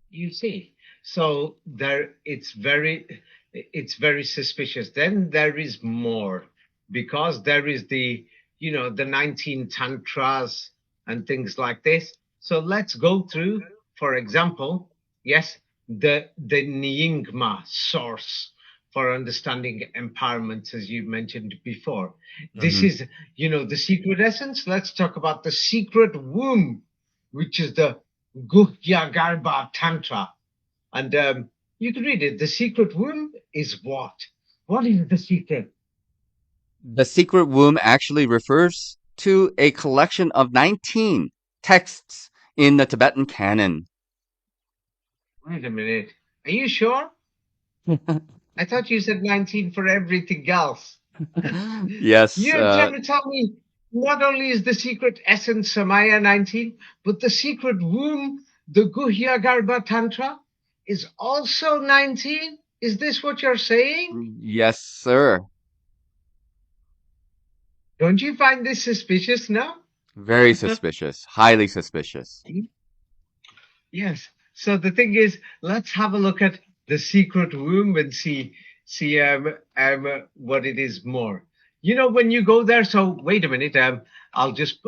You see. So there it's very suspicious. Then there is more, because there is the, you know, the 19 tantras and things like this. So let's go through, for example, yes, the Nyingma source for understanding empowerment, as you mentioned before. This is, you know, the secret essence. Let's talk about the secret womb, which is the Guhya Garbha Tantra. And you can read it. The secret womb is what? What is the secret? The secret womb actually refers to a collection of 19 texts in the Tibetan canon. Wait a minute. Are you sure? I thought you said 19 for everything else. Yes. You're trying to tell me not only is the secret essence Samaya 19, but the secret womb, the Guhya Garbha Tantra, is also 19? Is this what you're saying? Yes, sir. Don't you find this suspicious now? Very suspicious. Highly suspicious. Yes. So the thing is, let's have a look at the secret womb and see what it is more. You know, when you go there. So wait a minute. I'll just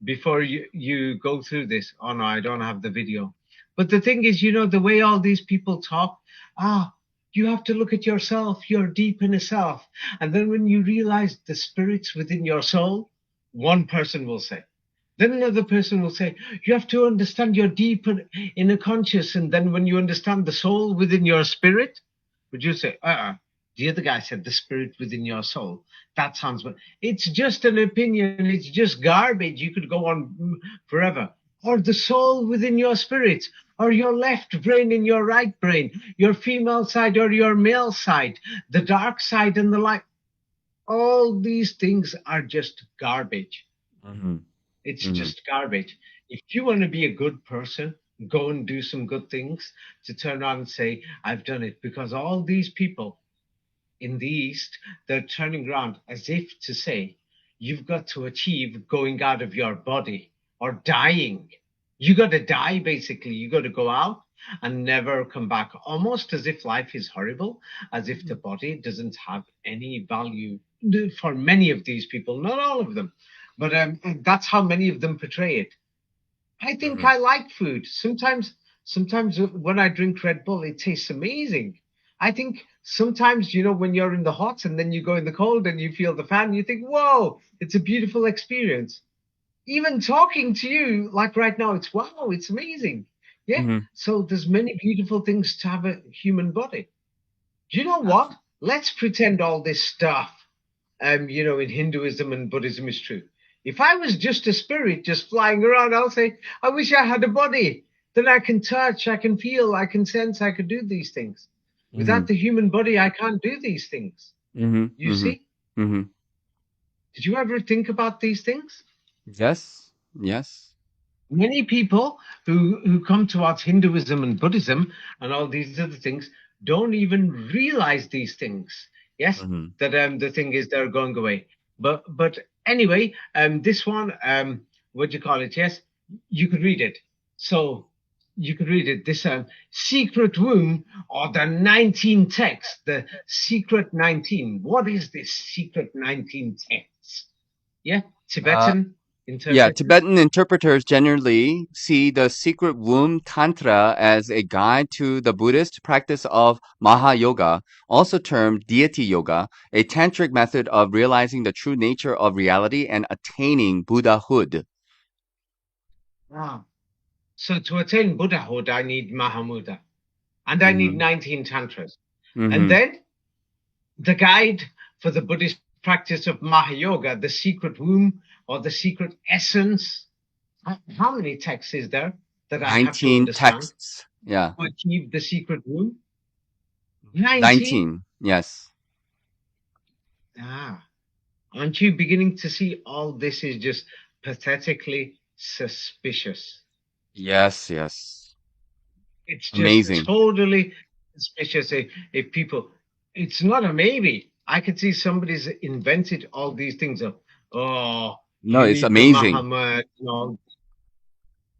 before you go through this. Oh no, I don't have the video. But the thing is, you know, the way all these people talk. You have to look at yourself. You're deep in a self, and then when you realize the spirits within your soul, one person will say. Then another person will say, you have to understand your deep inner conscious. And then when you understand the soul within your spirit, would you say, the other guy said the spirit within your soul. That sounds, it's just an opinion. It's just garbage. You could go on forever. Or the soul within your spirit, or your left brain and your right brain, your female side or your male side, the dark side and the light. All these things are just garbage. Mm-hmm. It's Mm-hmm. just garbage. If you want to be a good person, go and do some good things, to turn around and say, I've done it. Because all these people in the East, they're turning around as if to say, you've got to achieve going out of your body or dying. You got to die, basically. You got to go out and never come back, almost as if life is horrible, as if the body doesn't have any value for many of these people, not all of them. But that's how many of them portray it. I think Mm-hmm. I like food. Sometimes when I drink Red Bull, it tastes amazing. I think sometimes, when you're in the hot and then you go in the cold and you feel the fan, you think, whoa, it's a beautiful experience. Even talking to you, like right now, it's wow, it's amazing. Yeah. Mm-hmm. So there's many beautiful things to have a human body. Do you know what? Let's pretend all this stuff, in Hinduism and Buddhism is true. If I was just a spirit just flying around, I'll say, I wish I had a body that I can touch, I can feel, I can sense, I could do these things. Mm-hmm. Without the human body, I can't do these things. Mm-hmm. You Mm-hmm. see? Mm-hmm. Did you ever think about these things? Yes. Yes. Many people who come towards Hinduism and Buddhism and all these other things don't even realize these things. Yes, Mm-hmm. that the thing is they're going away. But anyway, this one, what do you call it? Yes, you could read it. So you could read it. This secret womb or the 19 texts, the secret 19. What is this secret 19 texts? Yeah, Uh, Tibetan yeah, interpreter. Tibetan interpreters generally see the secret womb tantra as a guide to the Buddhist practice of Maha Yoga, also termed deity yoga, a tantric method of realizing the true nature of reality and attaining Buddhahood. Wow. So to attain Buddhahood, I need Mahamudra and I need Mm-hmm. 19 tantras. And Mm-hmm. then the guide for the Buddhist practice of Mahayoga, the secret womb or the secret essence. How many texts is there that I have to 19 understand texts. Yeah. to achieve the secret womb? 19? 19. Yes. Ah, aren't you beginning to see all this is just pathetically suspicious? Yes, yes. It's just Amazing. totally suspicious if people, it's not a maybe. I could see somebody's invented all these things of, oh, No, you it's need the amazing. Muhammad,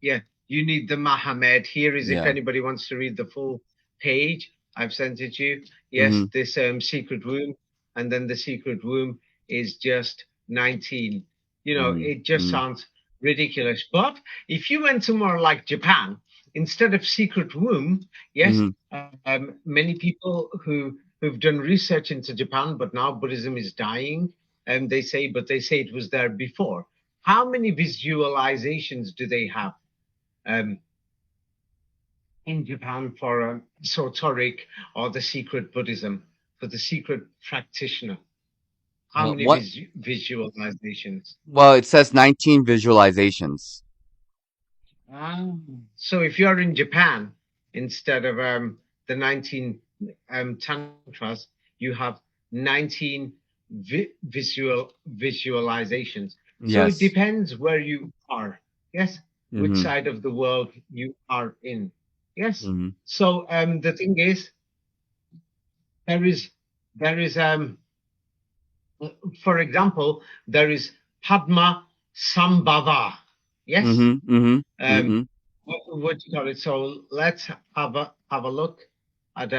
yeah, you need the Muhammad. Here is if Yeah. anybody wants to read the full page, I've sent it to you. Mm-hmm. Yes, this secret room, and then the secret room is just 19. Mm-hmm. It just Mm-hmm. sounds ridiculous. But if you went somewhere like Japan, instead of secret room, yes, Mm-hmm. many people who've done research into Japan, but now Buddhism is dying, and but they say it was there before. How many visualizations do they have? um, in Japan for Sotoric or the secret Buddhism, for the secret practitioner? How many What? visualizations? Well, it says 19 visualizations. Ah. So if you're in Japan, instead of the 19 tantras, you have 19 visualizations. So it Yes. depends where you are. Yes, which Mm-hmm. side of the world you are in. Yes. Mm-hmm. So the thing is, there is there is for example, there is Padma Sambhava. Yes. Mm-hmm. Mm-hmm. Um, Mm-hmm. what do you call it? So let's have a look at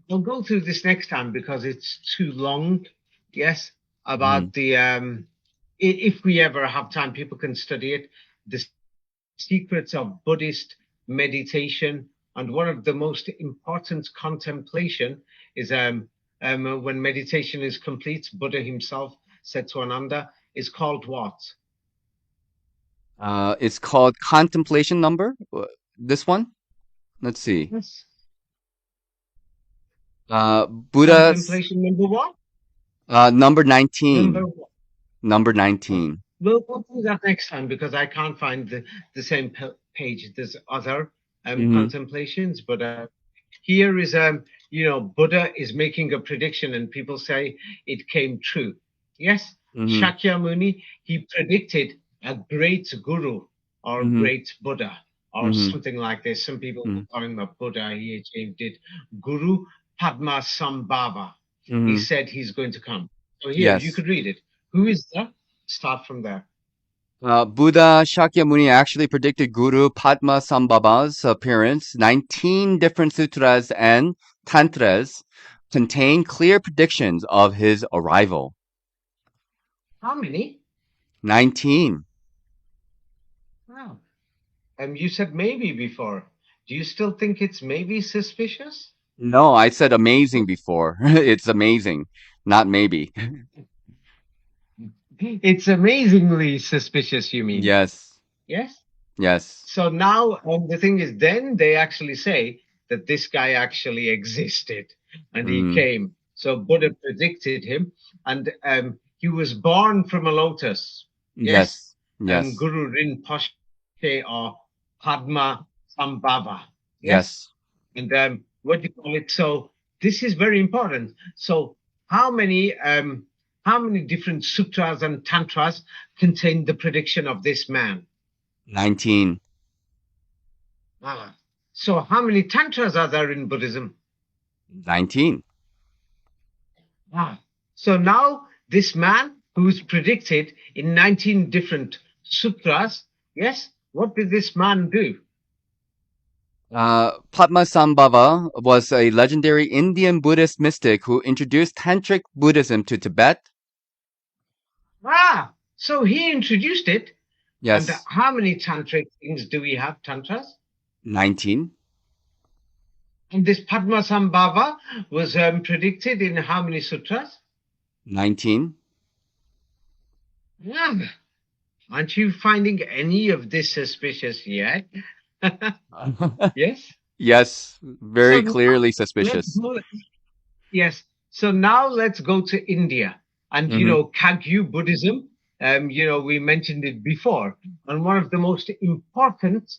we'll go through this next time because it's too long. Yes, Mm-hmm. about the if we ever have time, people can study it. The secrets of Buddhist meditation, and one of the most important contemplation is when meditation is complete. Buddha himself said to Ananda, is called what? It's called contemplation number. This one. Let's see. Yes. Buddha's Contemplation number what? number Number 19. what? Number Oh, 19. we'll do that next time because I can't find the same page. There's other Mm-hmm. contemplations, but here is Buddha is making a prediction, and people say it came true. Yes, Mm-hmm. Shakyamuni, he predicted a great guru or Mm-hmm. great Buddha or Mm-hmm. something like this. Some people Mm-hmm. call him a Buddha. He achieved it. Guru Padma Sambhava. He Mm-hmm. said he's going to come. So here you Yes. could read it. Who is that? Start from there. Buddha Shakyamuni actually predicted Guru Padma Sambhava's appearance. 19 different sutras and tantras contain clear predictions of his arrival. How many? 19. Wow. You said maybe before. Do you still think it's maybe suspicious? No, I said amazing before. It's amazing, not maybe. It's amazingly suspicious, you mean? Yes. Yes? Yes. So now the thing is, then they actually say that this guy actually existed and he Mm. came. So Buddha predicted him, and he was born from a lotus. Yes? Yes. Yes. Guru Rinpoche or Padma Sambhava. Yes? Yes. And what do you call it? So this is very important. So how many different sutras and tantras contain the prediction of this man? 19. Ah. So how many tantras are there in Buddhism? 19. Ah. So now this man who's predicted in 19 different sutras, yes, what did this man do? Padmasambhava was a legendary Indian Buddhist mystic who introduced Tantric Buddhism to Tibet. Ah, so he introduced it. And Yes. how many tantric things do we have, tantras? 19. And this Padmasambhava was predicted in how many sutras? 19. Yeah. Aren't you finding any of this suspicious yet? Yes? Yes, So very now clearly let's suspicious. go. Yes. So now let's go to India. And, Hmm. Kagyu Buddhism, we mentioned it before. And one of the most important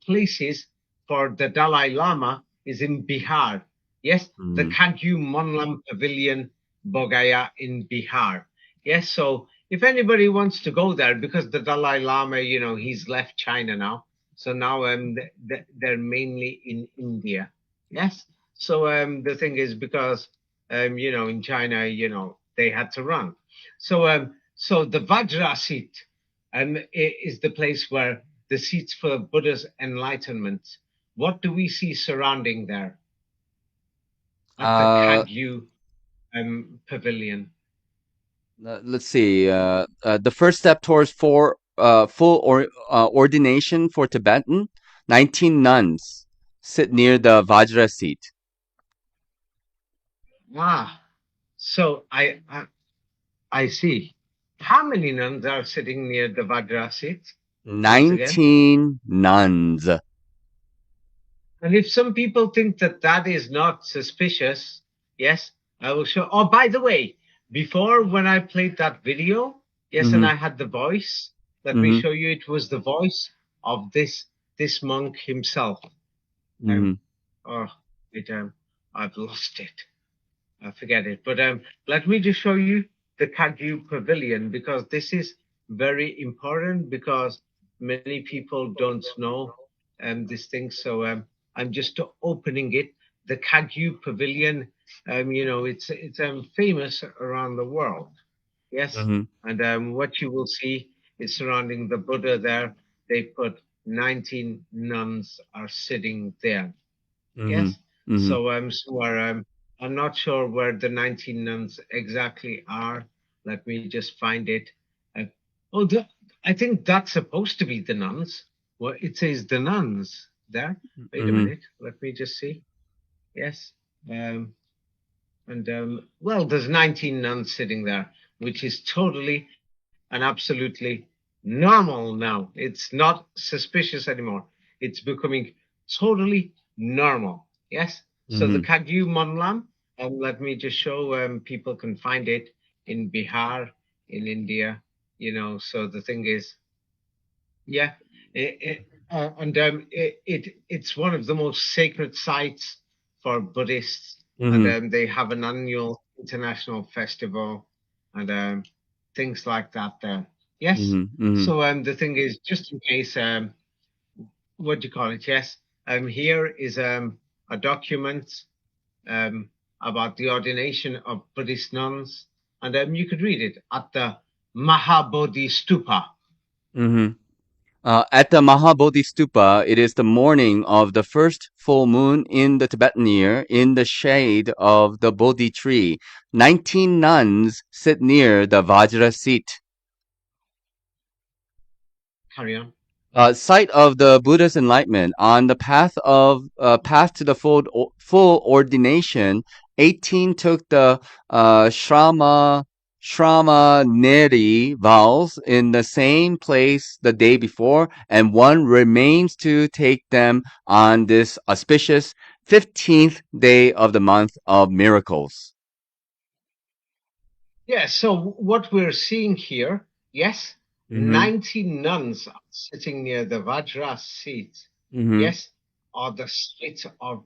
places for the Dalai Lama is in Bihar. Yes, the Mm. Kagyu Monlam Pavilion, Bogaya in Bihar. Yes, so if anybody wants to go there, because the Dalai Lama, he's left China now. So now they're mainly in India. Yes. So the thing is because in China, they had to run. So the Vajra seat is the place where the seats for Buddha's enlightenment. What do we see surrounding there at the Uh, Kagyu pavilion? let's see. The first step towards ordination for Tibetan, 19 nuns sit near the Vajra seat. Ah, so I see. How many nuns are sitting near the Vajra seat? Once again. 19 nuns. And if some people think that that is not suspicious, yes, I will show. Oh, by the way, before when I played that video, yes, and Hmm. I had the voice, let me Hmm. show you. It was the voice of this monk himself. Hmm. Oh, it, I've lost it. I forget it. But let me just show you the Kagyu Pavilion because this is very important because many people don't know this thing. So I'm just opening it. The Kagyu Pavilion, it's famous around the world. Yes, Hmm. and what you will see is surrounding the Buddha there. They put 19 nuns are sitting there. Hmm. Yes. Hmm. So I'm not sure where the 19 nuns exactly are. Let me just find it. Uh, oh, I think that's supposed to be the nuns. Well, it says the nuns there. Wait a Hmm. minute. Let me just see. Yes. Um, and well, there's 19 nuns sitting there, which is totally and absolutely normal now. It's not suspicious anymore. It's becoming totally normal. Yes. So the Hmm. Kagyu Monlam, let me just show people can find it in Bihar, in India. So the thing is, yeah, and it's one of the most sacred sites for Buddhists, Mhm. and they have an annual international festival and things like that there. Yes. Mhm. Mhm. So the thing is, just in case, what do you call it? Yes. Here is a document um, about the ordination of Buddhist nuns, and you could read it at the Mahabodhi Stupa. Mhm. At the Mahabodhi Stupa, it is the morning of the first full moon in the Tibetan year in the shade of the Bodhi tree. 19 nuns sit near the Vajra seat. Carry on. Site of the Buddha's enlightenment on the path to the full ordination. 18 took the Shrama Neri vows in the same place the day before, and one remains to take them on this auspicious 15th day of the month of miracles. Yeah, so what we're seeing here, yes, Mm-hmm. 19 nuns are sitting near the Vajra seat, Mm-hmm. yes, are the seat of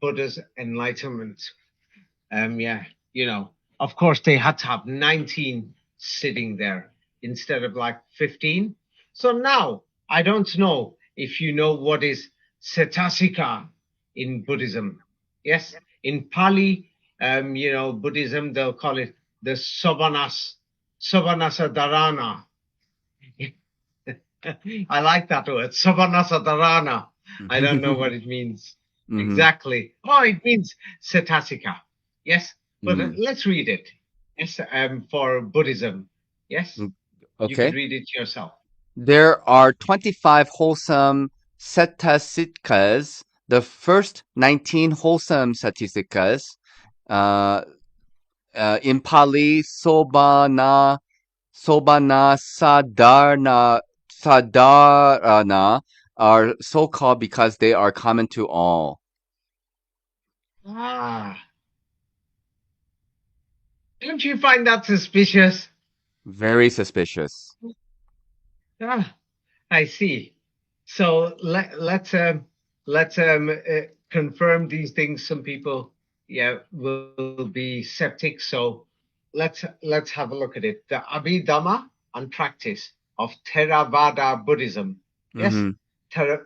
Buddha's enlightenment. Yeah, of course they had to have 19 sitting there instead of like 15. So now I don't know if you know what is cetasika in Buddhism. Yes, in Pali, Buddhism, they'll call it the Savanasa Dharana. I like that word, Savanasa Dharana. I don't know what it means exactly. Oh, it means cetasika. Yes, but let's read it. Yes, for Buddhism. Yes, you could Okay. read it yourself. There are 25 wholesome satasikas. The first 19 wholesome satasikas, uh, in Pali, Sadarna, are so called because they are common to all. Ah, don't you find that suspicious? Very suspicious. Ah, I see. So let's confirm these things. Some people, yeah, will be septic. So let's have a look at it. The Abhidhamma and practice of Theravada Buddhism. Yes, Hmm.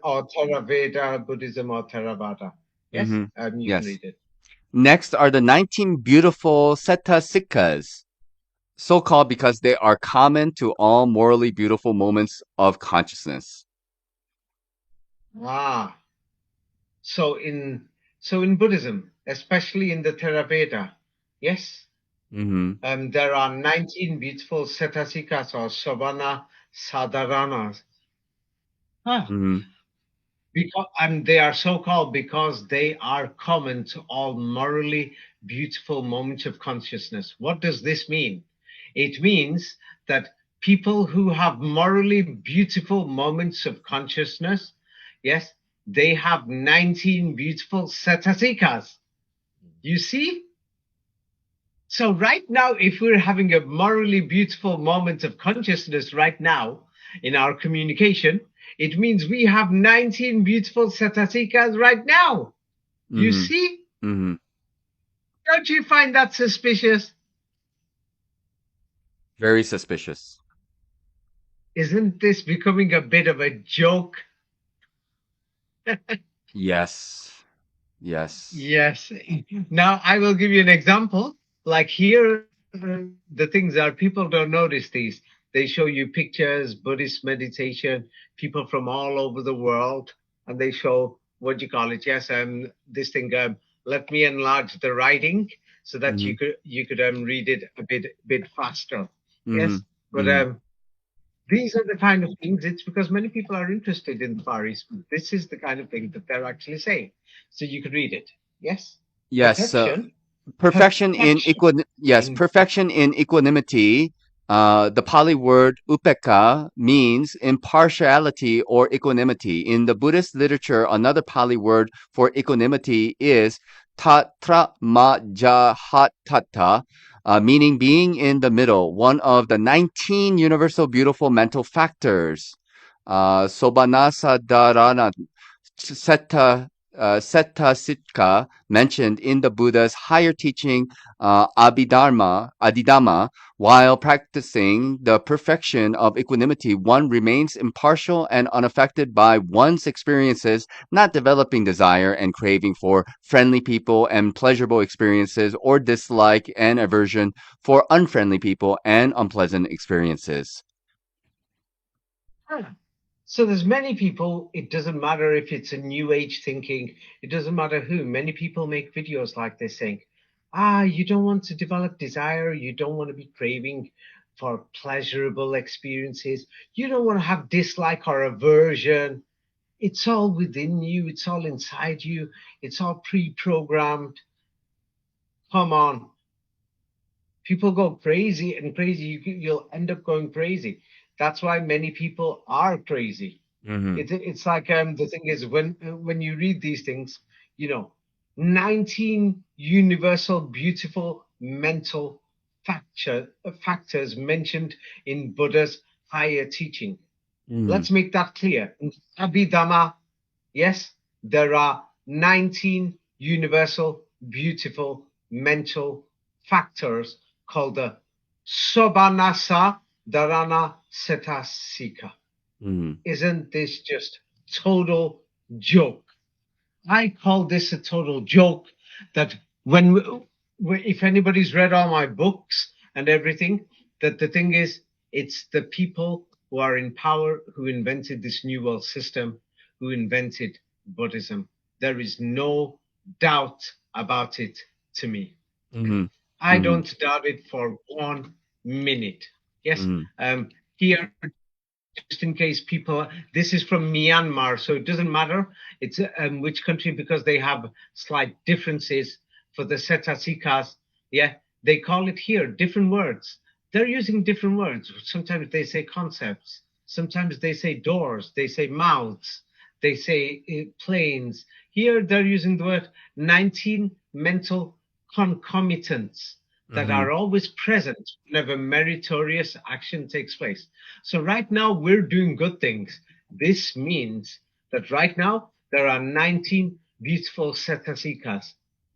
Or Theravada Buddhism or Theravada. Yes, Hmm. you can Yes. read it. Next are the 19 beautiful satasikas, so called because they are common to all morally beautiful moments of consciousness. Ah, so in Buddhism, especially in the Theravada, yes, Hmm. there are 19 beautiful Setasikas or Savana Sadharanas. Ah, Hmm. because, and they are so called because they are common to all morally beautiful moments of consciousness. What does this mean? It means that people who have morally beautiful moments of consciousness, yes, they have 19 beautiful Setasikas. You see? So right now, if we're having a morally beautiful moment of consciousness right now in our communication, it means we have 19 beautiful satasikas right now. You Hmm. see? Hmm. Don't you find that suspicious? Very suspicious. Isn't this becoming a bit of a joke? Yes. Yes. Yes. Now I will give you an example. Like here, the things are people don't notice these. They show you pictures, Buddhist meditation, people from all over the world, and they show what do you call it? Yes, this thing. Let me enlarge the writing so that Hmm. you could read it a bit faster. Hmm. Yes, but Hmm. these are the kind of things. It's because many people are interested in the Far East. This is the kind of thing that they're actually saying. So you could read it. Yes. Yes. Perfection. Perfection in Perfection in perfection in equanimity. The Pali word upeka means impartiality or equanimity. In the Buddhist literature, another Pali word for equanimity is tatra majahatata, meaning being in the middle, one of the 19 universal beautiful mental factors. Sobanasa dharana Setasiddha mentioned in the Buddha's higher teaching, Adidhamma, while practicing the perfection of equanimity, one remains impartial and unaffected by one's experiences, not developing desire and craving for friendly people and pleasurable experiences, or dislike and aversion for unfriendly people and unpleasant experiences. Ah, so there's many people, it doesn't matter if it's a new age thinking, it doesn't matter who. Many people make videos like this saying, you don't want to develop desire, you don't want to be craving for pleasurable experiences, you don't want to have dislike or aversion. It's all within you, it's all inside you, it's all pre-programmed. Come on. People go crazy and crazy. You'll end up going crazy. That's why many people are crazy. It's like the thing is when you read these things, 19 universal beautiful mental factors mentioned in Buddha's higher teaching. Let's make that clear. In Abhidhamma, yes, there are 19 universal beautiful mental factors called the Sobanasa Dharana Cetasika. Isn't this just total joke? I call this a total joke that if anybody's read all my books and everything, that the thing is, it's the people who are in power who invented this New World system, who invented Buddhism. There is no doubt about it to me. I don't doubt it for 1 minute. Yes. Here, just in case people, this is from Myanmar, so it doesn't matter it's which country, because they have slight differences for the Setasikas. Yeah, they call it here different words. They're using different words. Sometimes they say concepts, sometimes they say doors, they say mouths, they say planes. Here they're using the word 19 mental concomitants that are always present whenever meritorious action takes place. So right now we're doing good things. This means that right now there are 19 beautiful Setasikas.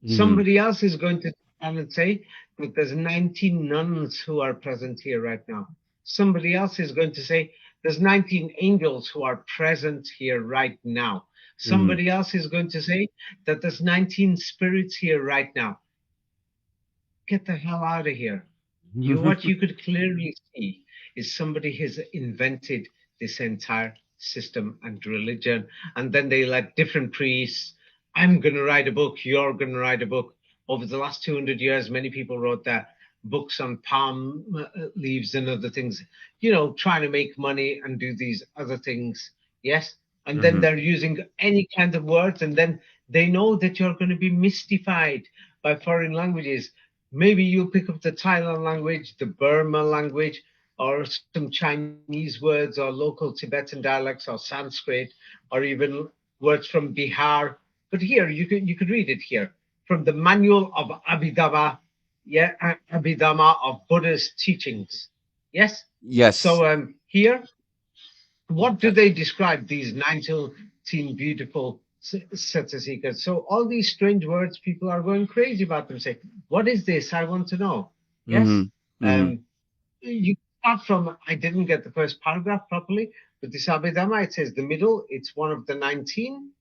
Somebody else is going to come and say that there's 19 nuns who are present here right now. Somebody else is going to say there's 19 angels who are present here right now. Somebody else is going to say that there's 19 spirits here right now. Get the hell out of here. What you could clearly see is somebody has invented this entire system and religion, and then they let different priests, I'm going to write a book, you're going to write a book. Over the last 200 years, many people wrote that books on palm leaves and other things, trying to make money and do these other things. Yes. And then they're using any kind of words, and then they know that you're going to be mystified by foreign languages. Maybe you'll pick up the Thailand language, the Burma language, or some Chinese words, or local Tibetan dialects, or Sanskrit, or even words from Bihar. But here, you could read it here from the Manual of Abhidhamma, Abhidhamma of Buddha's teachings. Yes. Yes. So here, what do they describe these 19 beautiful Setasikas? So all these strange words, people are going crazy about them, saying, what is this? I want to know. Yes. You start from, I didn't get the first paragraph properly, but this Abhidhamma, it says the middle, it's one of the 19.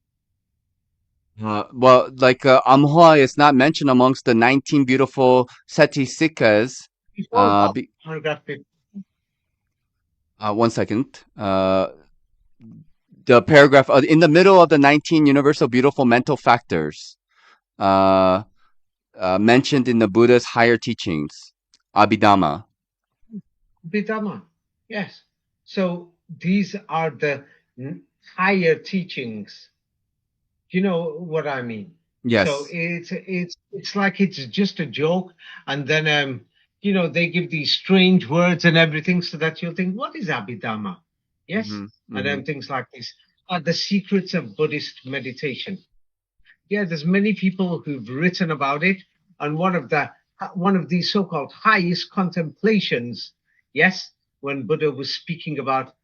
Well, like Amhua is not mentioned amongst the 19 beautiful Setasikas. Paragraph 50. 1 second. The paragraph in the middle of the 19 universal beautiful mental factors mentioned in the Buddha's higher teachings, Abhidhamma. Abhidhamma, yes. So these are the higher teachings. You know what I mean? Yes. So it's like it's just a joke, and then they give these strange words and everything, so that you'll think, what is Abhidhamma? Yes, and then things like this are the secrets of Buddhist meditation. Yeah, there's many people who've written about it, and one of these so-called highest contemplations. Yes, when Buddha was speaking about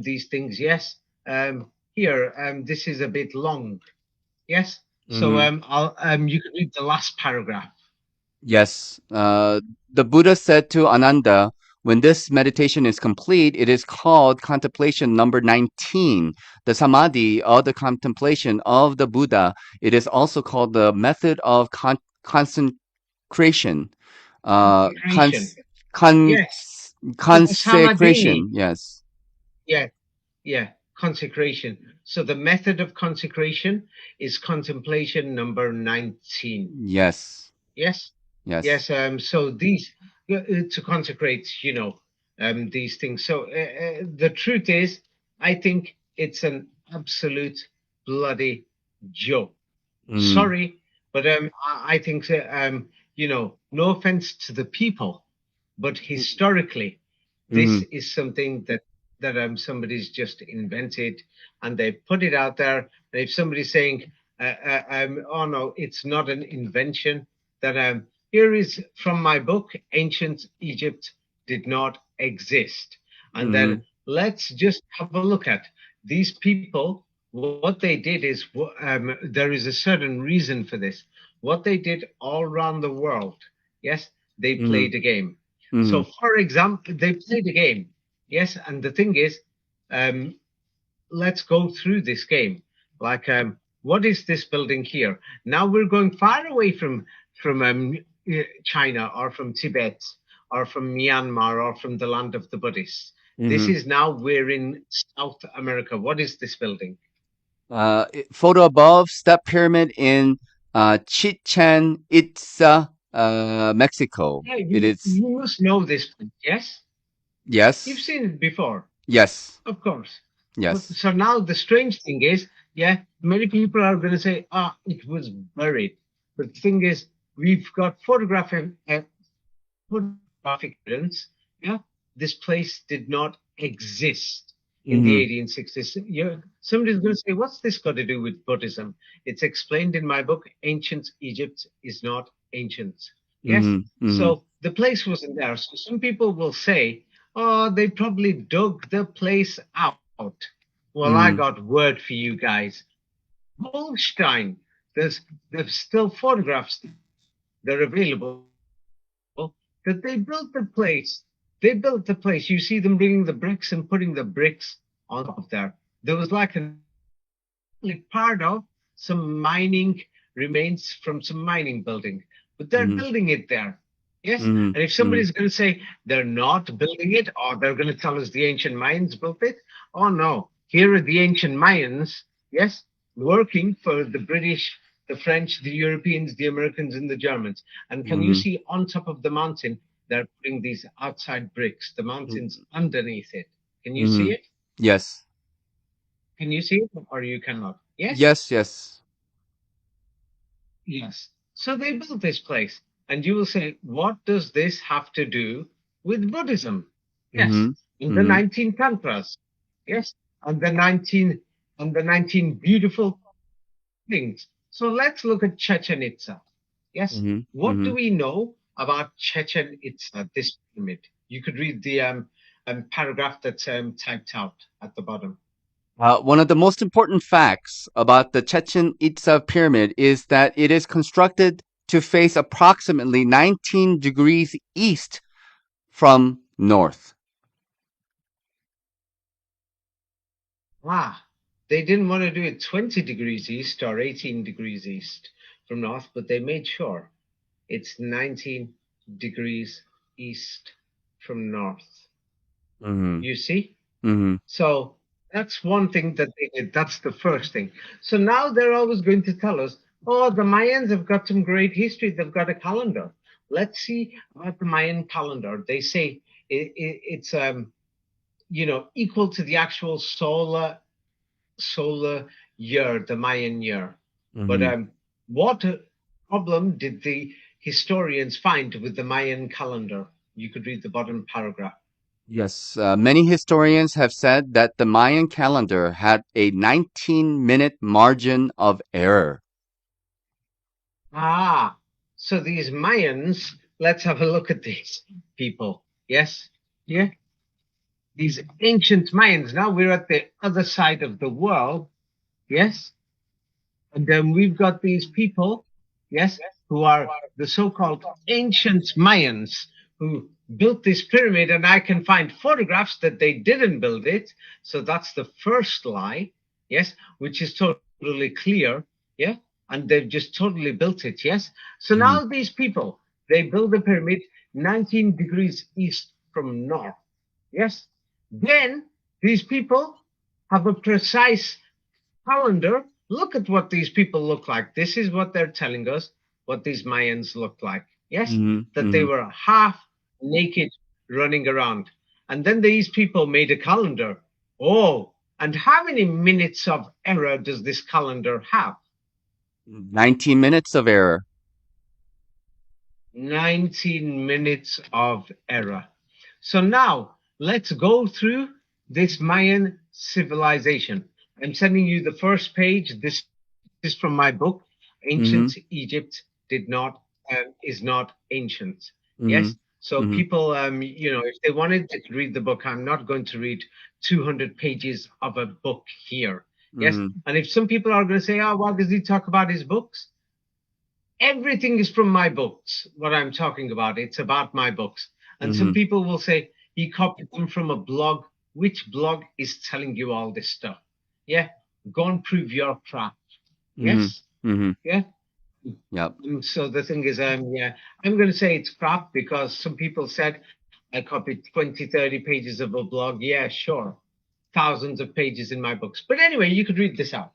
these things. Yes, here this is a bit long. Yes. So you can read the last paragraph. Yes. The Buddha said to Ananda, when this meditation is complete, it is called contemplation number 19, the samadhi of the contemplation of the Buddha. It is also called the method of consecration. Uh, Consecration. cons- con- Yes. So the samadhi. consecration. Yes. Yeah. Yeah. Consecration. So the method of consecration is contemplation number 19. Yes. Yes. Yes. Yes. So these to consecrate, these things. So the truth is, I think it's an absolute bloody joke. Mm, Sorry, but I think that, no offense to the people, but historically, this mhm, is something that somebody's just invented, and they put it out there. And if somebody's saying, "Oh no, it's not an invention," that here is from my book, "Ancient Egypt Did Not Exist," and mhm, then let's just have a look at these people. What they did is, there is a certain reason for this. What they did all around the world, yes, they mhm, played a game. So, mhm, for example, they played a game, yes, and the thing is, um, let's go through this game. Like, what is this building here? Now we're going far away from China or from Tibet or from Myanmar or from the land of the Buddhists. This mhm. is now we're in South America. What is this building? Photo above, step pyramid in Chichen Itza, Mexico. Yeah, It you, is, you must know this. Yes, you've yes, seen it before, yes, of course. But yes. so now the strange thing is, yeah, many people are going to say, it was buried. But the thing is, we've got photographic evidence. Yeah, this place did not exist in the Mm-hmm, 1860s. Yeah, somebody's going to say, what's this got to do with Buddhism? It's explained in my book, Ancient Egypt is Not Ancient. Yes, mm-hmm, mm-hmm, so the place wasn't there. So some people will say, oh, they probably dug the place out. Well, I mm-hmm, got word for you guys. Holstein, there's still photographs that are available that they built the place. They built the place. You see them bringing the bricks and putting the bricks on top of there. There was like part of some mining remains from some mining building, but they're mm-hmm, building it there. Yes. mm-hmm, And if mm-hmm, somebody's going to say they're not building it, or they're going to tell us the ancient Mayans built it, oh no, here are the ancient Mayans, yes, working for the British, the French, the Europeans, the Americans, and the Germans. And can you mm-hmm, see on top of the mountain, they're putting these outside bricks, the mountains underneath it. Can you mm-hmm. see it? Yes, Can you see it, or you cannot? Yes? yes, yes. Yes. So they built this place. And you will say, what does this have to do with Buddhism? Yes. Mm-hmm, In the mm-hmm, 19 tantras. Yes. And the 19 beautiful things. So let's look at Chichen Itza. Yes. mm-hmm, What mm-hmm. do we know about Chichen Itza, this pyramid? You could read the paragraph that's typed out at the bottom. One of the most important facts about the Chichen Itza pyramid is that it is constructed to face approximately 19 degrees east from north. Ah, they didn't want to do it 20 degrees east or 18 degrees east from north, but they made sure it's 19 degrees east from north. Mm-hmm, You see? mm-hmm, So that's one thing that they did. That's the first thing. So now they're always going to tell us, oh, the Mayans have got some great history. They've got a calendar. Let's see about the Mayan calendar. They say it's equal to the actual solar year, the Mayan year. But mm-hmm. what problem did the historians find with the Mayan calendar? You could read the bottom paragraph. Yes, many historians have said that the Mayan calendar had a 19-minute margin of error. Ah, so these Mayans, let's have a look at these people. Yes? Yeah? These ancient Mayans. Now we're at the other side of the world. Yes? And we've got these people, yes, who are the so-called ancient Mayans who built this pyramid, and I can find photographs that they didn't build it. So that's the first lie, yes, which is totally clear, yeah, and they've just totally built it, yes. So Mhm. now these people, they build the pyramid 19 degrees east from north, yes. Then these people have a precise calendar. Look at what these people look like. This is what they're telling us what these Mayans looked like. Yes, Mhm. that they Mhm. were half naked running around. And then these people made a calendar. Oh, and how many minutes of error does this calendar have? 19 minutes of error. 19 minutes of error. So now let's go through this Mayan civilization. I'm sending you the first page. This is from my book. Ancient Mhm. Egypt did not is not ancient. Yes. Mhm. So Mhm. people, if they wanted to read the book, I'm not going to read 200 pages of a book here. Yes. Mhm. And if some people are going to say, "Oh, why does he talk about his books?" Everything is from my books. What I'm talking about, it's about my books. And some Mhm. people will say he copied them from a blog. Which blog is telling you all this stuff? Yeah, go and prove your craft. Mhm. Yes, Mhm. yeah. Yep. So the thing is, yeah, I'm going to say it's crap because some people said I copied 20, 30 pages of a blog. Yeah, sure, thousands of pages in my books. But anyway, you could read this out.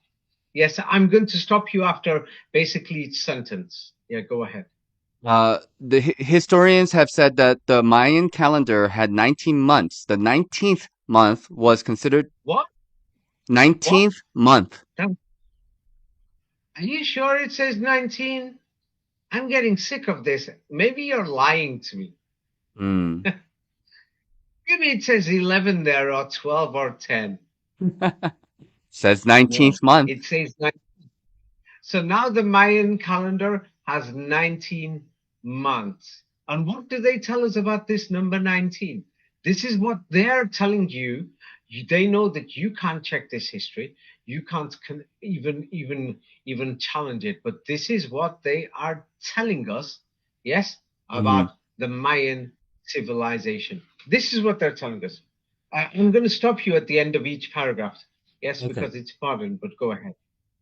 Yes, I'm going to stop you after basically each sentence. Yeah, go ahead. The historians have said that the Mayan calendar had 19 months. The 19th month was considered What? What? 19th month. Are you sure it says 19? I'm getting sick of this. Maybe you're lying to me. Mm. Maybe it says 11 there, or 12, or 10. Says 19th No, month. it says 19. So now the Mayan calendar has 19 months. And what do they tell us about this number 19? This is what they're telling you. They know that you can't check this history. You can't even challenge it. But this is what they are telling us, yes, Mhm. about the Mayan civilization. This is what they're telling us. I'm going to stop you at the end of each paragraph. Yes, Okay. because it's modern, but go ahead.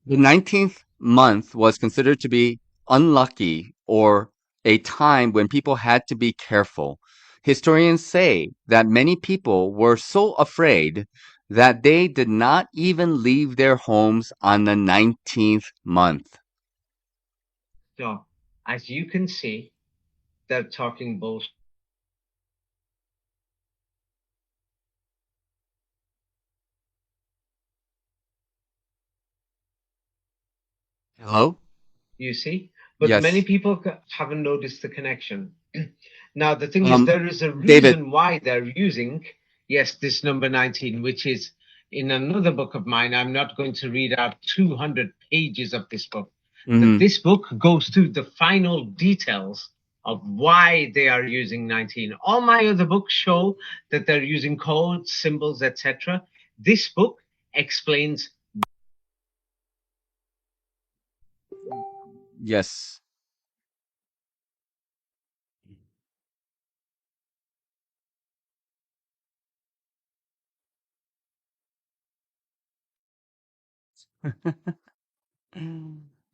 The 19th month was considered to be unlucky or a time when people had to be careful. Historians say that many people were so afraid that they did not even leave their homes on the 19th month. So, as you can see, they're talking bullshit. Hello? You see, but many Yes. people haven't noticed the connection. Now, the thing is, Um, there is a David. reason why they're using, yes, this number 19, which is in another book of mine. I'm not going to read out 200 pages of this book, but Mhm. this book goes through the final details of why they are using 19. All my other books show that they're using codes, symbols, etc. This book explains. Yes.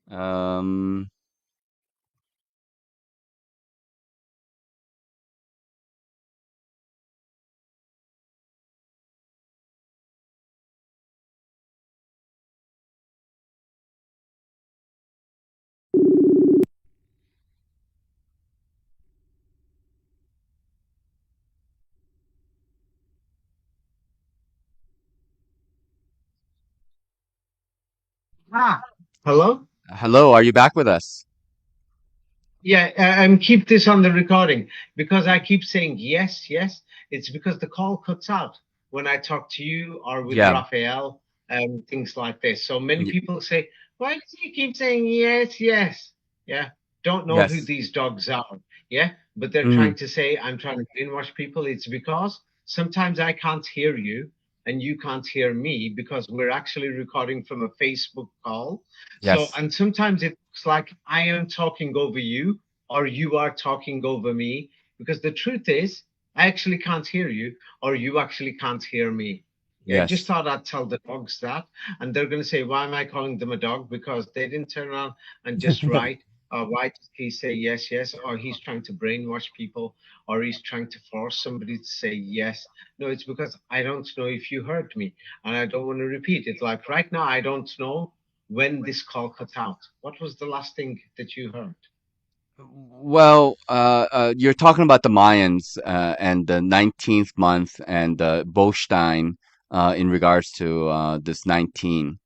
Um, Ah, hello? Hello, are you back with us? Yeah, keep this on the recording because I keep saying yes, yes. It's because the call cuts out when I talk to you or with Yeah. Raphael and things like this. So many Y- people say, "Why do you keep saying yes, yes?" Yeah, don't know who yes. these dogs are. Yeah, but they're trying Mhm. to say I'm trying to brainwash people. It's because sometimes I can't hear you and you can't hear me because we're actually recording from a Facebook call. Yes. So, and sometimes it's like I am talking over you or you are talking over me, because the truth is I actually can't hear you or you actually can't hear me. Yeah, I Yes. just thought I'd tell the dogs that, and they're going to say, why am I calling them a dog? Because they didn't turn around and just write, why did he say yes, yes, or he's trying to brainwash people, or he's trying to force somebody to say yes. No, it's because I don't know if you heard me, and I don't want to repeat it. Like right now, I don't know when this call cut out. What was the last thing that you heard? Well, you're talking about the Mayans and the 19th month and Bolstein in regards to this 19.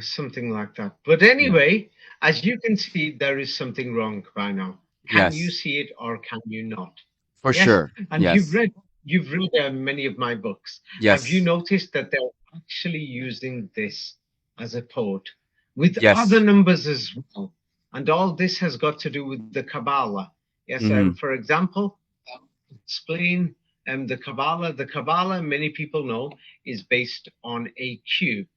Something like that. But Yeah. anyway, as you can see, there is something wrong by now. Can you Yes, see it or can you not? for Yes, sure. and Yes. you've read many of my books. Have you Yes. noticed that they're actually using this as a code with other Yes. numbers as well? And all this has got to do with the Kabbalah. Yes, Hmm. for example, explain the Kabbalah. The Kabbalah, many people know, is based on a cube.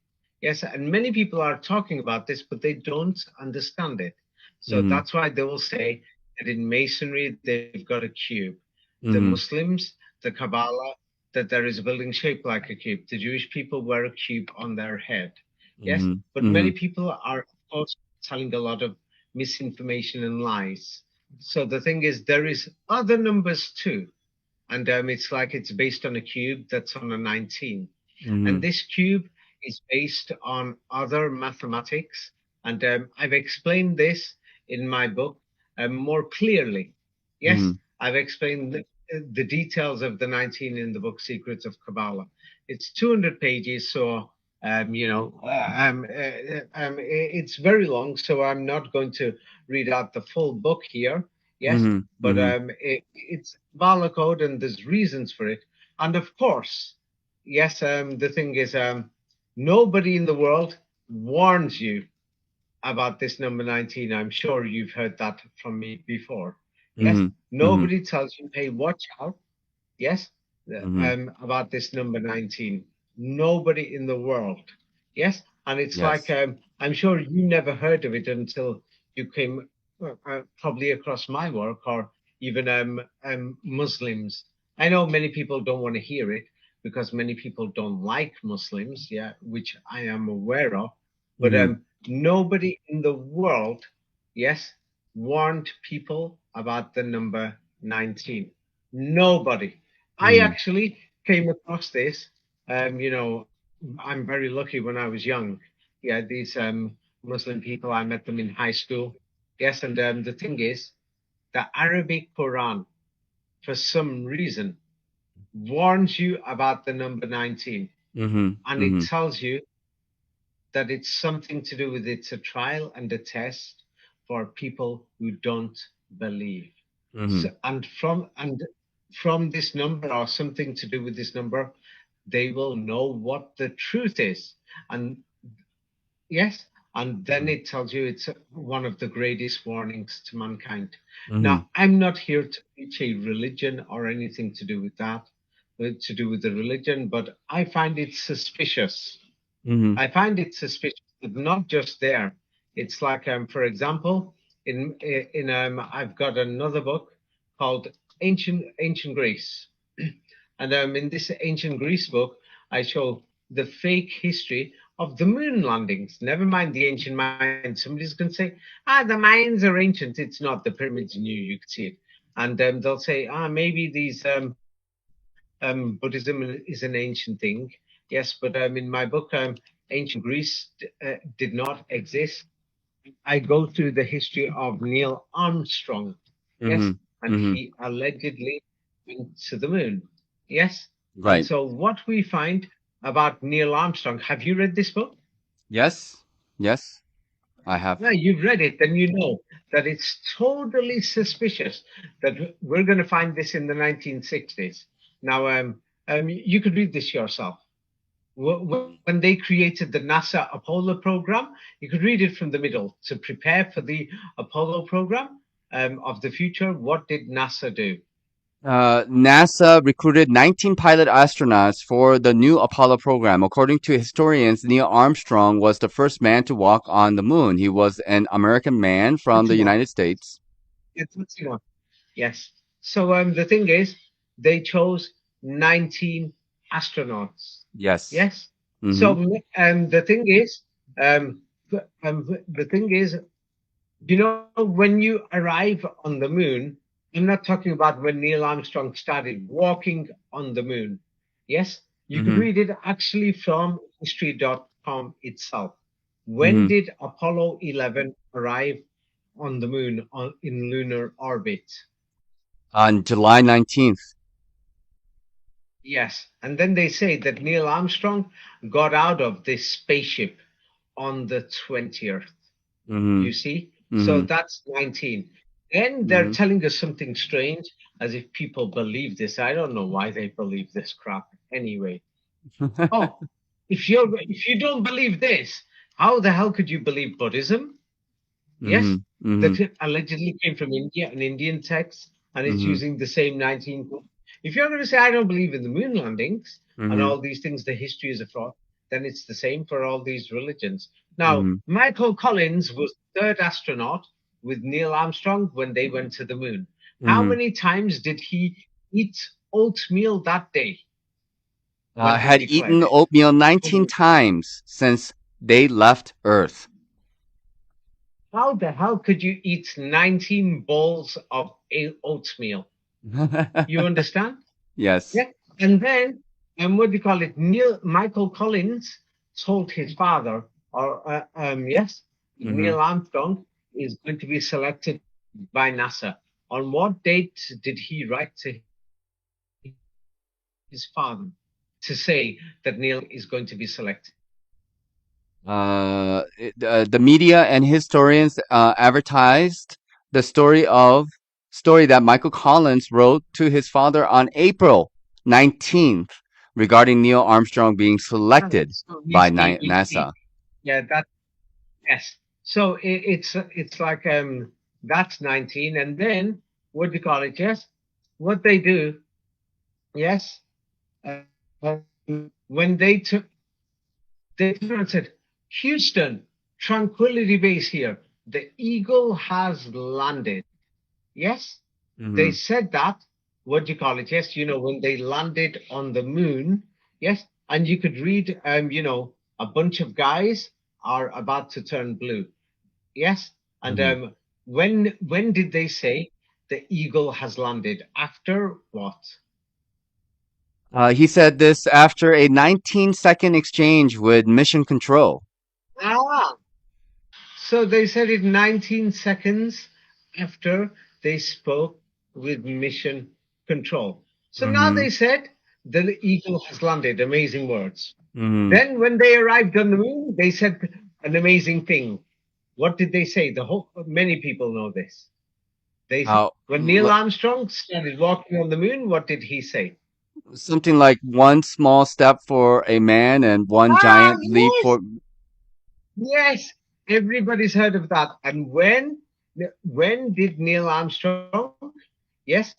Yes, and many people are talking about this, but they don't understand it. So Hmm. that's why they will say that in Masonry they've got a cube. The Hmm. Muslims, the Kabbalah, that there is a building shaped like a cube. The Jewish people wear a cube on their head. Yes, Hmm. but many Hmm. people are, of course, telling a lot of misinformation and lies. So the thing is, there is other numbers too, and it's like it's based on a cube that's on a 19. And Hmm. this cube is based on other mathematics. And I've explained this in my book more clearly. Yes, Hmm. I've explained the details of the 19 in the book Secrets of Kabbalah. It's 200 pages, so it's very long, so I'm not going to read out the full book here. Yes, Hmm. but Hmm. it's Kabbalah code, and there's reasons for it. And of course, yes, the thing is, nobody in the world warns you about this number 19. I'm sure you've heard that from me before. Yes, Hmm. Hmm. nobody tells you, hey, watch out. Yes, Hmm. about this number 19. Nobody in the world. Yes, and it's like, Yes. I'm sure you never heard of it until you came probably across my work, or even Muslims. I know many people don't want to hear it because many people don't like Muslims, yeah, which I am aware of. But Hmm. nobody in the world, yes, warned people about the number 19. Nobody. I Hmm. actually came across this. I'm very lucky when I was young. Yeah, these Muslim people, I met them in high school. Yes, and the thing is, the Arabic Quran, for some reason, warns you about the number 19. Hmm. And it Hmm. tells you that it's something to do with it's a trial and a test for people who don't believe. Hmm. So, and from this number or something to do with this number, they will know what the truth is. And yes, and then it tells you it's one of the greatest warnings to mankind. Hmm. Now, I'm not here to preach a religion or anything to do with that, to do with the religion, but I find it suspicious. Hmm. I find it suspicious, but not just there. It's like, for example, in I've got another book called Ancient Greece, and in this Ancient Greece book, I show the fake history of the moon landings. Never mind the ancient Mayans. Somebody's going to say, the Mayans are ancient. It's not. The pyramids knew you could see it, and they'll say, maybe these Buddhism is an ancient thing. Yes, but in my book, ancient Greece did not exist. I go through the history of Neil Armstrong. Yes, Hmm. and Hmm. he allegedly went to the moon. Yes, and Right. so what we find about Neil Armstrong, have you read this book? Yes. Yes, I have. No, you've read it, then you know that it's totally suspicious that we're going to find this in the 1960s. Now, you could read this yourself. When they created the NASA Apollo program, you could read it from the middle. To prepare for the Apollo program of the future, what did NASA do? NASA recruited 19 pilot astronauts for the new Apollo program. According to historians, Neil Armstrong was the first man to walk on the moon. He was an American man from That's the the one. United States. That's the one. Yes. So the thing is, they chose 19 astronauts. Yes. Yes. Mm-hmm. So the thing is, the thing is, when you arrive on the moon, I'm not talking about when Neil Armstrong started walking on the moon. Yes, you could Mm-hmm. read it actually from history.com itself. When Mm-hmm. did Apollo 11 arrive on the moon in lunar orbit? On July 19th. Yes, and then they say that Neil Armstrong got out of this spaceship on the 20th. Mm-hmm. You see? So Mm-hmm. that's 19. Then they're Mm-hmm. telling us something strange, as if people believe this. I don't know why they believe this crap anyway. Oh, if you don't believe this, how the hell could you believe Buddhism? Mm-hmm. Yes, Mm-hmm. that it allegedly came from India, an Indian text, and it's Mm-hmm. using the same 19. If you're going to say, I don't believe in the moon landings and Mm-hmm. all these things, the history is a fraud, then it's the same for all these religions. Now, Mm-hmm. Michael Collins was the third astronaut with Neil Armstrong when they went to the moon. How Mm-hmm. many times did he eat oatmeal that day when Had he eaten fled? oatmeal 19 times since they left Earth. How the hell could you eat 19 bowls of oatmeal? You understand? Yes. Yeah. And then, what do you call it? Michael Collins told his father, or yes, Mm-hmm. Neil Armstrong is going to be selected by NASA. On what date did he write to his father to say that Neil is going to be selected? The media and historians advertised the story that Michael Collins wrote to his father on April 19th regarding Neil Armstrong being selected So by you see, NASA. yeah, that yes. So it's like that's 19, and then what do you call it? Yes, what they do, yes, uh, when they turned and said, Houston, tranquility base here. The eagle has landed. Yes, they Hmm. said that. What do you call it? Yes, when they landed on the moon. Yes, and you could read, a bunch of guys are about to turn blue. Yes, and Hmm. when did they say the eagle has landed? After what? He said this after a 19-second exchange with Mission Control. Ah, so they said it 19 seconds after they spoke with Mission Control. So now Hmm. they said the eagle has landed. Amazing words. Hmm. Then when they arrived on the moon, they said an amazing thing. What did they say? Many people know this. Uh, When Neil l- Armstrong started walking on the moon, what did he say? Something like one small step for a man and one Ah, giant leap yes, for. yes. Everybody's heard of that. And when did Neil Armstrong? Yes.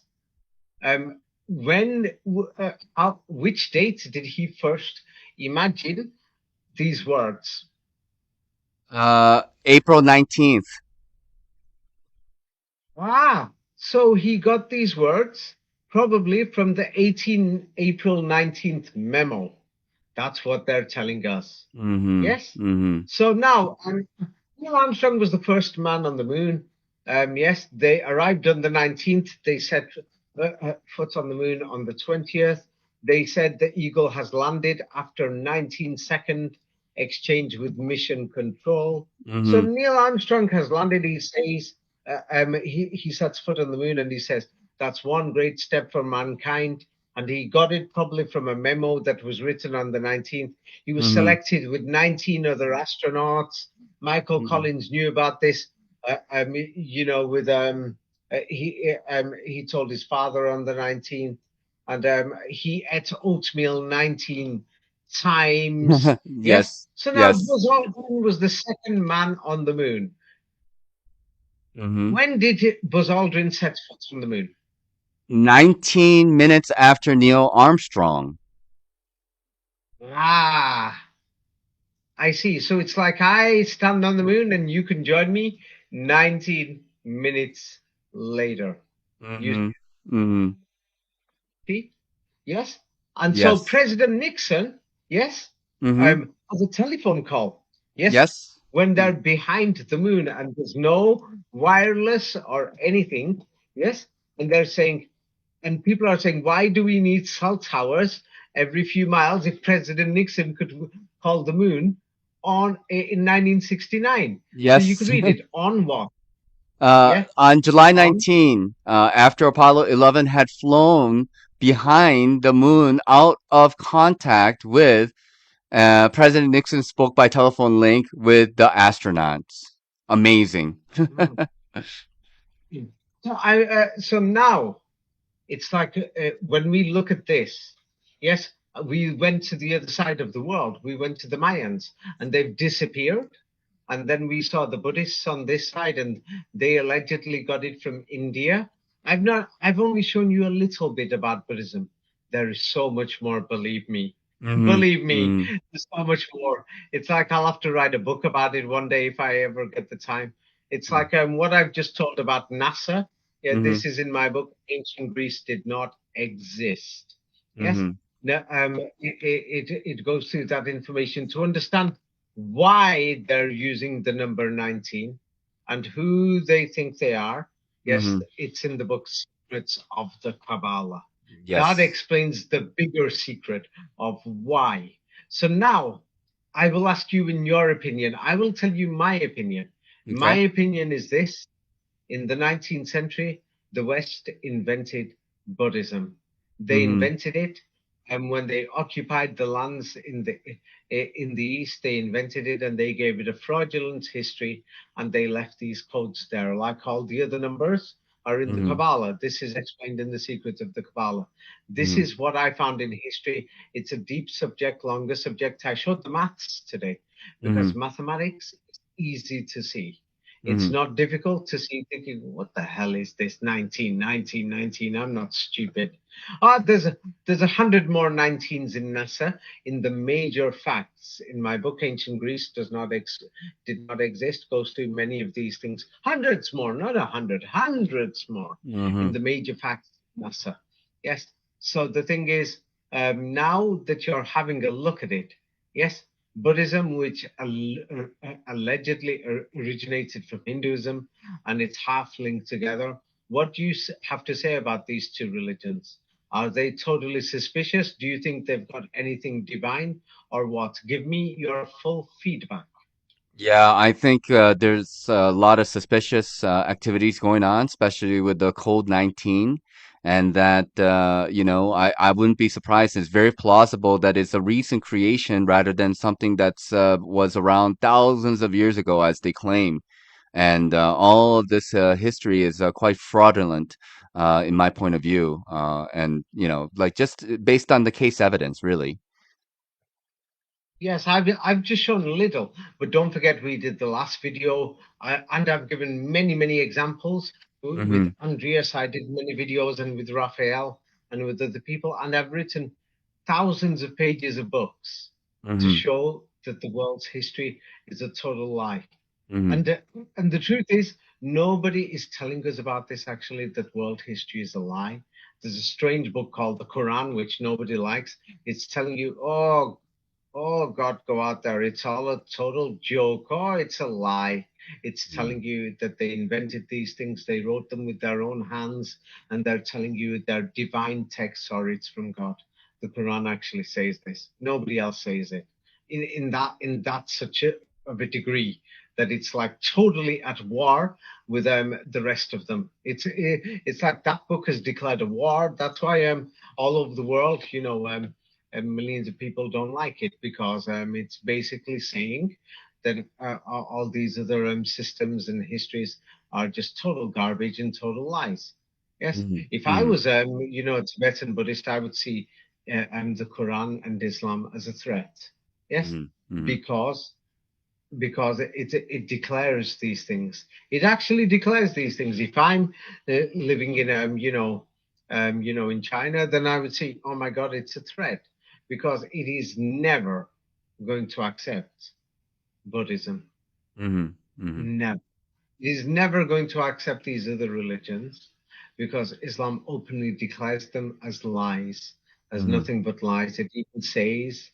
Which date did he first imagine these words? April 19th. Ah, so he got these words probably from the 18 April 19th memo. That's what they're telling us. Mhm. Yes. Mhm. So now, Neil Armstrong was the first man on the moon. Yes, they arrived on the 19th. They set foot on the moon on the 20th. They said the Eagle has landed after 19-second exchange with mission control. So Mhm. Neil Armstrong has landed. He says he sets foot on the moon and he says that's one great step for mankind. And he got it probably from a memo that was written on the 19th. He was Mhm. selected with 19 other astronauts. Michael Mhm. Collins knew about this. With he told his father on the 19th, and he ate oatmeal 19 times. Yes. Yes. So now Yes. Buzz Aldrin was the second man on the moon. Mhm. When did Buzz Aldrin set foot on the moon? 19 minutes after Neil Armstrong. Ah, I see. So it's like I stand on the moon and you can join me 19 minutes later. You Mm-hmm. Mm-hmm. see? Yes. And so Yes. President Nixon, yes, Mm-hmm. has a telephone call. Yes. Yes. When they're behind the moon and there's no wireless or anything. Yes. And they're saying, and people are saying, why do we need cell towers every few miles if President Nixon could call the moon on in 1969? So you could Yes. read it on what? Yeah, On July on. 19, after Apollo 11 had flown behind the moon out of contact with President Nixon spoke by telephone link with the astronauts. Amazing. Mm. So now it's like when we look at this, yes, we went to the other side of the world. We went to the Mayans, and they've disappeared. And then we saw the Buddhists on this side, and they allegedly got it from India. I've only shown you a little bit about Buddhism. There is so much more, believe me. Hmm. Believe me, Hmm. there's so much more. It's like I'll have to write a book about it one day if I ever get the time. It's like what I've just told about NASA. Yeah, Hmm. this is in my book. Ancient Greece did not exist. Yes. Hmm. No, it goes through that information to understand why they're using the number 19 and who they think they are. Yes, Hmm. it's in the book Secrets of the Kabbalah. That Yes. explains the bigger secret of why. So now I will ask you in your opinion. I will tell you my opinion. My Okay. opinion is this: in the 19th century, the West invented Buddhism. They Hmm. invented it, and when they occupied the lands in the East, they invented it and they gave it a fraudulent history, and they left these codes there, like all the other numbers are in the Hmm. Kabbalah. This is explained in the Secrets of the Kabbalah. This Hmm. is what I found in history. It's a deep subject, longer subject. I showed the maths today Hmm. because mathematics is easy to see. It's Hmm. not difficult to see thinking, what the hell is this 19, 19, 19? I'm not stupid. There's 100 more 19s in NASA in the major facts. In my book, Ancient Greece did not exist, goes through many of these things. Hundreds more, not 100, hundreds more in Hmm. the major facts of NASA. Yes. So the thing is, now that you're having a look at it, yes, Buddhism, which allegedly originated from Hinduism, and it's half linked together. What do you have to say about these two religions? Are they totally suspicious? Do you think they've got anything divine or what? Give me your full feedback. Yeah, I think there's a lot of suspicious activities going on, especially with the COVID-19, and that I wouldn't be surprised. It's very plausible that it's a recent creation rather than something that's was around thousands of years ago, as they claim. And all of this history is quite fraudulent, in my point of view, and like just based on the case evidence, really. Yes, I've just shown a little, but don't forget we did the last video, and I've given many examples. With Hmm. Andreas, I did many videos, and with Raphael and with other people, and I've written thousands of pages of books to Hmm. show that the world's history is a total lie. Hmm. And uh, and the truth is, nobody is telling us about this. Actually, that world history is a lie. There's a strange book called the Quran, which nobody likes. It's telling you, oh God, go out there. It's all a total joke. Oh, it's a lie. It's telling you that they invented these things. They wrote them with their own hands, and they're telling you they're divine texts or it's from God. The Quran actually says this. Nobody else says it. In that such of a degree that it's like totally at war with the rest of them. It's like that book has declared a war. That's why all over the world, and millions of people don't like it because it's basically saying that all these other systems and histories are just total garbage and total lies. Yes, Hmm. if I Hmm. was a Tibetan Buddhist, I would see the Quran and Islam as a threat. Yes, Hmm. Hmm. because it declares these things. It actually declares these things. If I'm living in in China, then I would say, oh my God, it's a threat, because it is never going to accept Buddhism. Never. It is never going to accept these other religions, because Islam openly declares them as lies, as nothing but lies. It even says,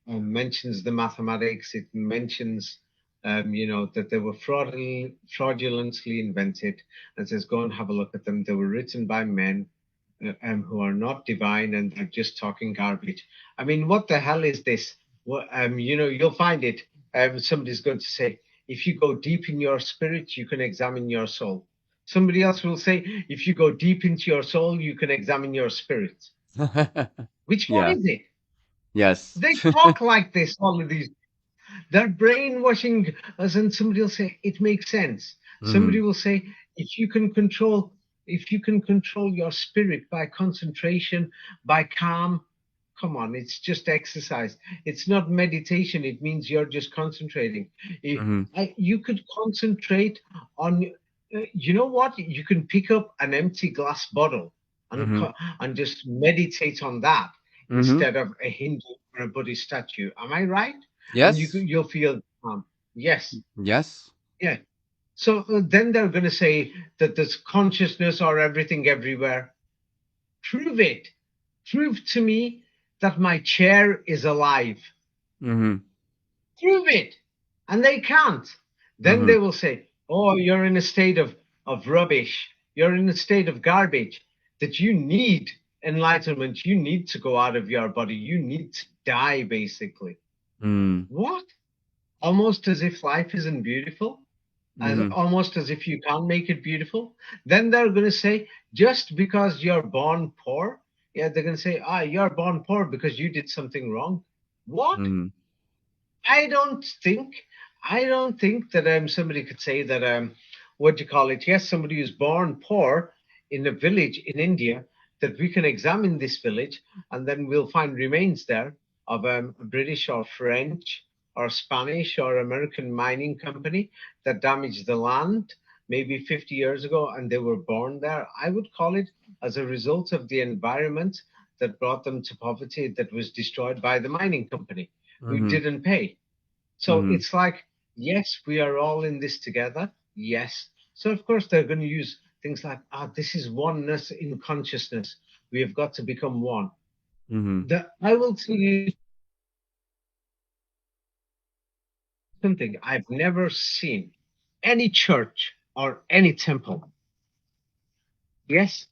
mentions the mathematics, it mentions, that they were fraudulently invented, and says, go and have a look at them. They were written by men who are not divine, and they're just talking garbage. I mean, what the hell is this? Well, you'll find it. Somebody's going to say, if you go deep in your spirit, you can examine your soul. Somebody else will say, if you go deep into your soul, you can examine your spirit. Which one Yeah. is it? Yes. They talk like this, all of these. They're brainwashing us, and somebody will say, it makes sense. Somebody will say, if you can control your spirit by concentration, by calm, come on, it's just exercise. It's not meditation. It means you're just concentrating. You could concentrate on, you know what? You can pick up an empty glass bottle and just meditate on that instead of a Hindu or a Buddhist statue. Am I right? And Yes. you'll feel calm. Yes. Yes. Yeah. So then they're going to say that there's consciousness or everything everywhere. Prove it. Prove to me that my chair is alive. Prove it. And they can't. Then they will say, oh, you're in a state of rubbish. You're in a state of garbage, that you need enlightenment. You need to go out of your body. You need to die, basically. What? Almost as if life isn't beautiful, almost as if you can't make it beautiful. Then they're going to say, just because you're born poor, they're going to say, you're born poor because you did something wrong. What? I don't think that somebody could say that what do you call it? Yes, somebody who's born poor in a village in India, that we can examine this village and then we'll find remains there of a British or French or Spanish or American mining company that damaged the land maybe 50 years ago, and they were born there. I would call it as a result of the environment that brought them to poverty, that was destroyed by the mining company who didn't pay. So it's like, yes, we are all in this together. Yes. So of course they're going to use things like, this is oneness in consciousness. We have got to become one. I will tell you something. I've never seen any church or any temple, that's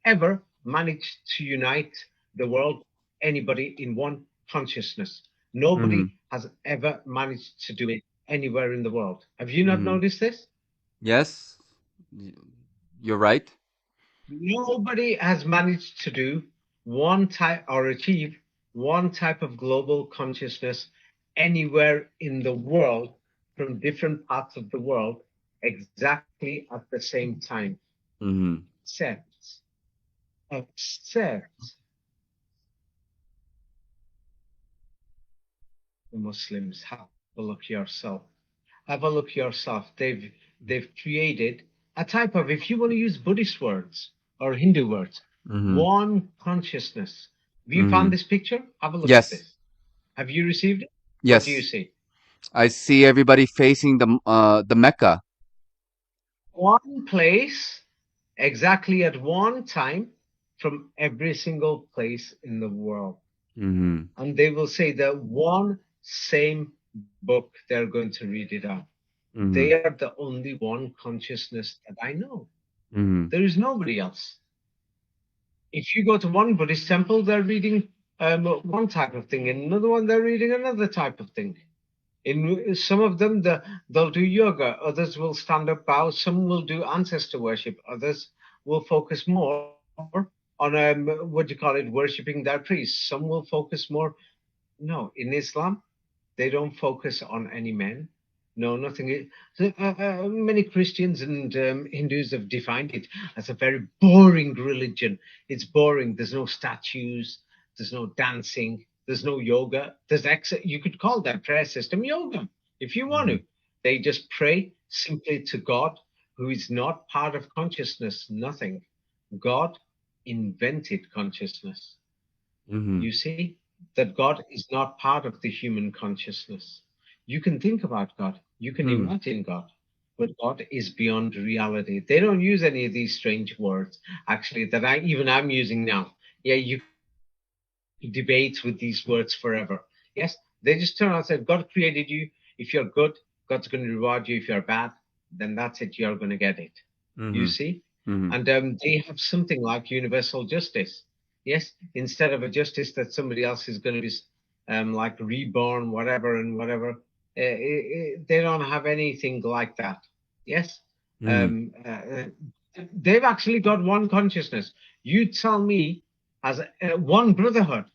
ever managed to unite the world, anybody in one consciousness. Nobody has ever managed to do it anywhere in the world. Have you not noticed this? Yes. You're right. Nobody has managed to do one type or achieve one type of global consciousness anywhere in the world, from different parts of the world, exactly at the same time. Except the Muslims. Have a look yourself. Have a look yourself. They've created a type of, if you want to use Buddhist words or Hindu words, one consciousness. Have you found this picture? Have a look at Yes. this. Have you received it? What do you Yes. see? I see everybody facing the Mecca. One place, exactly at one time, from every single place in the world. And they will say that one same book, they're going to read it out. They are the only one consciousness that I know. There is nobody else. If you go to one Buddhist temple, they're reading one type of thing. In another one, they're reading another type of thing. In some of them, they'll do yoga. Others will stand up, bow. Some will do ancestor worship. Others will focus more on worshipping their priests. Some will focus more. No, in Islam, they don't focus on any men. No, nothing. Many Christians and Hindus have defined it as a very boring religion. It's boring. There's no statues. There's no dancing. There's no yoga. You could call that prayer system yoga if you want to. They just pray simply to God, who is not part of consciousness. Nothing. God invented consciousness. Mm-hmm. You see, that God is not part of the human consciousness. You can think about God, you can Mm-hmm. imagine God, but God is beyond reality. They don't use any of these strange words, actually, that I'm using now. Yeah, you debate with these words forever. Yes, they just turn out and say, God created you. If you're good, God's going to reward you. If you're bad, then that's it. You're going to get it. You Mm-hmm. see? Mm-hmm. And they have something like universal justice. Yes, instead of a justice that somebody else is going to be like reborn, whatever and whatever. They don't have anything like that. Yes, Mm-hmm. they've actually got one consciousness. You tell me, as one brotherhood.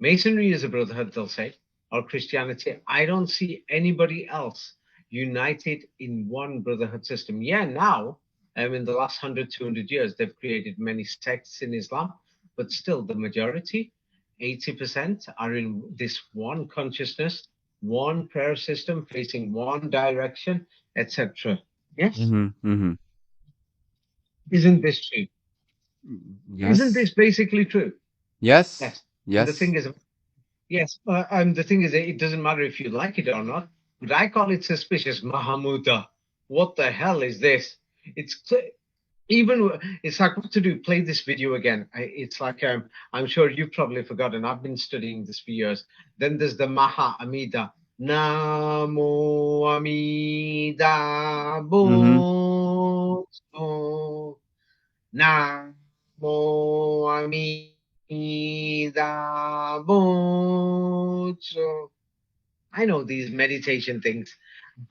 Masonry is a brotherhood, they'll say, or Christianity. I don't see anybody else united in one brotherhood system. Yeah, now, in the last 100, 200 years, they've created many sects in Islam, but still the majority, 80%, are in this one consciousness, one prayer system facing one direction, etc. Yes? Mm-hmm. Mm-hmm. Isn't this true? Isn't Yes. this basically true? Yes. Yes. And the Yes. thing is, yes, the thing is, it doesn't matter if you like it or not, but I call it suspicious. Mahamuda. What the hell is this? It's even, it's like what to do, play this video again. It's like, I'm sure you've probably forgotten. I've been studying this for years. Then there's the Maha Amida. Namo Amida Mm-hmm. Butsu. Namo Amida Butsu. I know these meditation things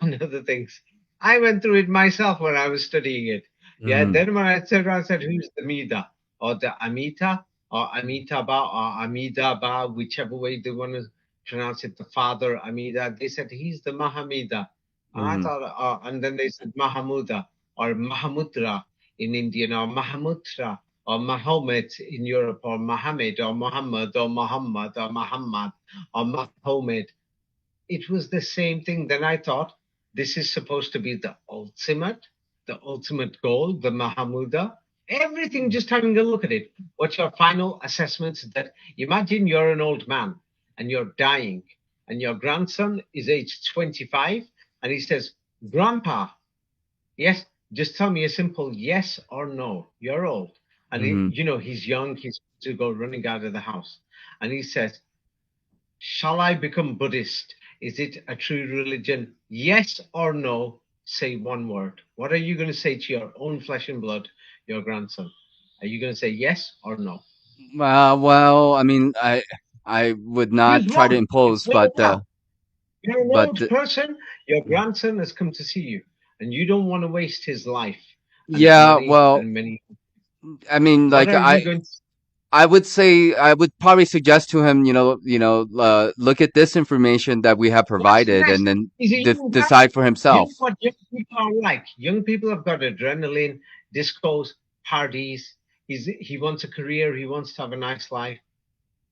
and other things. I went through it myself when I was studying it. Yeah, Mm-hmm. then when I said, who's the Mida? Or the Amita? Or Amitabha? Or Amidabha? Whichever way they want to pronounce it, the father Amida. They said, he's the Mahamida. And I Mm-hmm. thought, and then they said Mahamuda or Mahamudra in Indian or Mahamutra or Mahomet in Europe or Mohammed or Muhammad or Muhammad or Muhammad or Mahomet. It was the same thing. Then I thought, this is supposed to be the ultimate goal, the Mahamuda. Everything, just having a look at it. What's your final assessment? That imagine you're an old man and you're dying, and your grandson is age 25, and he says, Grandpa, yes, just tell me a simple yes or no. You're old. And Mm-hmm. he's young, he's to go running out of the house. And he says, shall I become Buddhist? Is it a true religion? Yes or no? Say one word. What are you going to say to your own flesh and blood, your grandson? Are you going to say yes or no? Well, I mean, I would Choose not try to one. It's impose, no but now. You're an but old person. Your grandson has come to see you, and you don't want to waste his life and yeah, money well, and many. I mean, What like are you going to? I would say I would probably suggest to him, look at this information that we have What's the provided, best? and then He's a young guy. decide for You himself. know what young people are like? Young people have got adrenaline, discos, parties. He wants a career. He wants to have a nice life.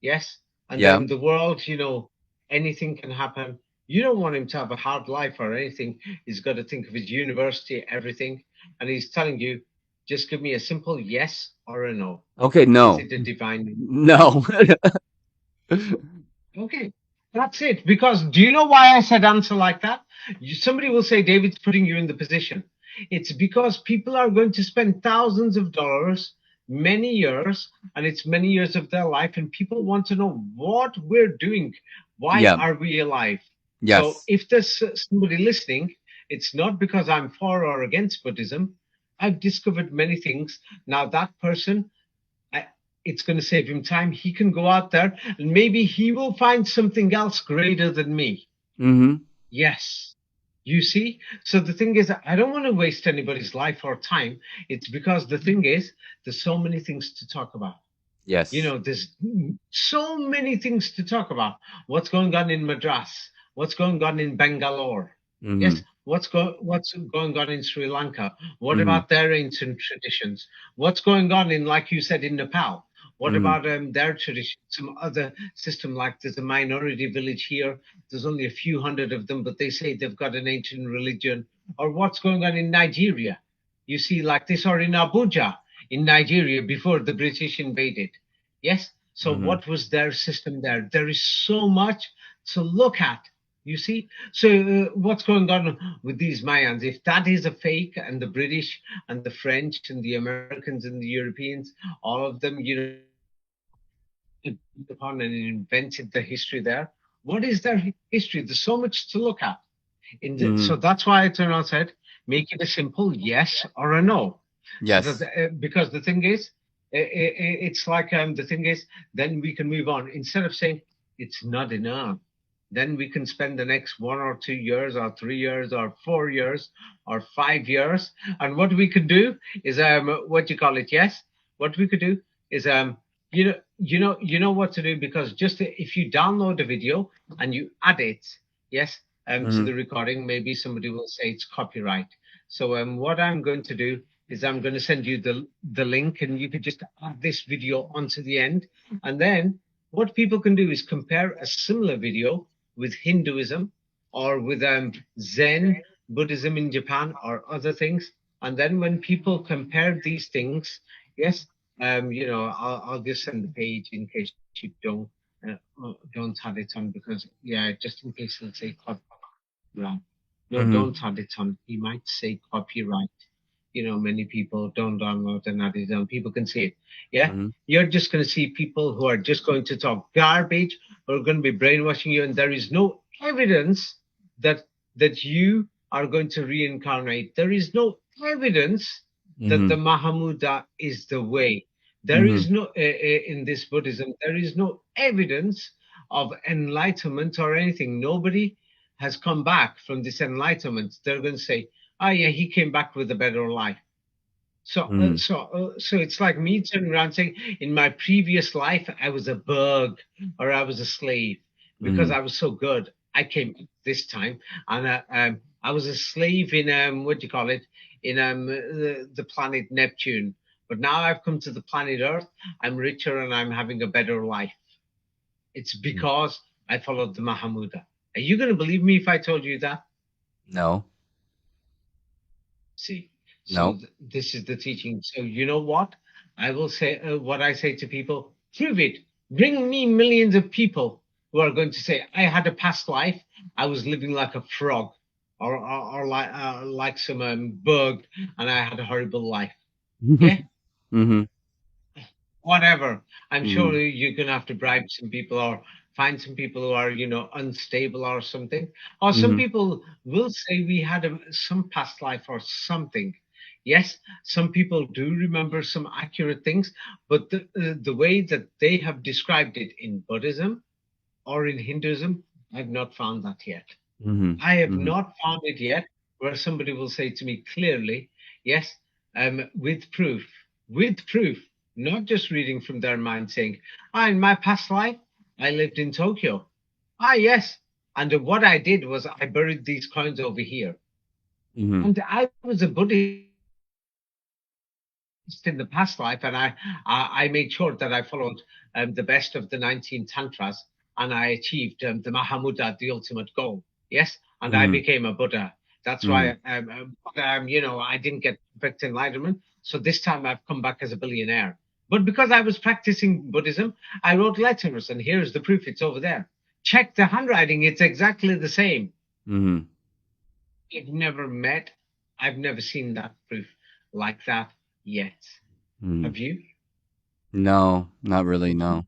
Yes, and Yeah. then the world, anything can happen. You don't want him to have a hard life or anything. He's got to think of his university, everything, and he's telling you, just give me a simple yes or a no. Okay. Is No. it a divine? No. Okay, that's it. Because do you know why I said answer like that? Somebody will say David's putting you in the position. It's because people are going to spend thousands of dollars, many years, and it's many years of their life, and people want to know what we're doing. Why Yeah. are we alive? So Yes. if there's somebody listening, it's not because I'm for or against Buddhism. I've discovered many things. Now that person, it's going to save him time. He can go out there and maybe he will find something else greater than me. Mm-hmm. Yes. You see? So the thing is, I don't want to waste anybody's life or time. It's because the thing is, there's so many things to talk about. Yes. There's so many things to talk about. What's going on in Madras? What's going on in Bangalore? Mm-hmm. Yes, what's going on in Sri Lanka? What Mm-hmm. about their ancient traditions? What's going on in, like you said, in Nepal? What Mm-hmm. about their tradition? Some other system, like there's a minority village here. There's only a few hundred of them, but they say they've got an ancient religion. Or what's going on in Nigeria? You see, like this, or in Abuja. in Nigeria before the British invaded. Yes. So what was their system there? There is so much to look at. You see, so what's going on with these Mayans? If that is a fake, and the British and the French and the Americans and the Europeans, all of them, upon and invented the history there. What is their history? There's so much to look at. So that's why I turned around and said, make it a simple yes or a no. Yes. So that, because the thing is, it's like the thing is, then we can move on. Instead of saying it's not enough, then we can spend the next 1 or 2 years or 3 years or 4 years or 5 years. And what we could do is what you call it, yes? What we could do is you know what to do, because just if you download a video and you add it, yes, to the recording, maybe somebody will say it's copyright. So what I'm going to do is I'm going to send you the link, and you could just add this video onto the end. And then what people can do is compare a similar video with Hinduism or with Zen Buddhism in Japan or other things. And then when people compare these things, yes, I'll just send the page in case you don't have it on, because just in case it'll say copyright. No, don't have it on. He might say copyright. Many people don't download and add it on. People can see it. Yeah, you're just going to see people who are just going to talk garbage, or are going to be brainwashing you, and there is no evidence that you are going to reincarnate. There is no evidence that the Mahamuda is the way. There is no in this Buddhism. There is no evidence of enlightenment or anything. Nobody has come back from this enlightenment. They're going to say, "Oh yeah, he came back with a better life." So it's like me turning around saying, "In my previous life, I was a bug or I was a slave because I was so good. I came this time, and I was a slave in what do you call it? In the planet Neptune. But now I've come to the planet Earth. I'm richer and I'm having a better life. It's because I followed the Mahamuda." Are you going to believe me if I told you that? No. See, No. so this is the teaching. So you know what? I will say what I say to people: prove it. Bring me millions of people who are going to say, "I had a past life. I was living like a frog, or like some bug, and I had a horrible life." Yeah. Whatever. I'm sure you're going to have to bribe some people or find some people who are, unstable or something. Or some people will say we had some past life or something. Yes, some people do remember some accurate things, but the way that they have described it in Buddhism or in Hinduism, I've not found that yet. I have not found it yet where somebody will say to me clearly, yes, with proof, not just reading from their mind saying, in my past life, I lived in Tokyo. Yes. And what I did was I buried these coins over here. And I was a Buddhist in the past life, and I made sure that I followed the best of the 19 tantras, and I achieved the Mahamuda, the ultimate goal. Yes, and I became a Buddha. That's why I didn't get perfect enlightenment. So this time I've come back as a billionaire. But because I was practicing Buddhism, I wrote letters, and here's the proof. It's over there. Check the handwriting. It's exactly the same. I've never seen that proof like that yet. Have you? No, not really, no.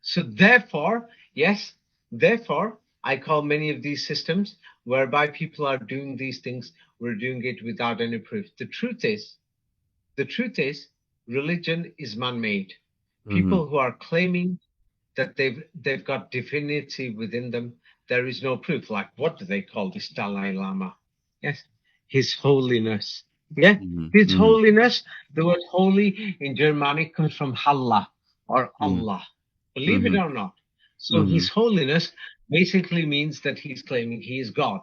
So therefore, I call many of these systems whereby people are doing these things, we're doing it without any proof. The truth is, religion is man-made. People who are claiming that they've got divinity within them, there is no proof. Like, what do they call this Dalai Lama? Yes, His Holiness. Yeah, His Holiness. The word holy in Germanic comes from Allah or Allah. Believe it or not. So His Holiness basically means that he's claiming he is God.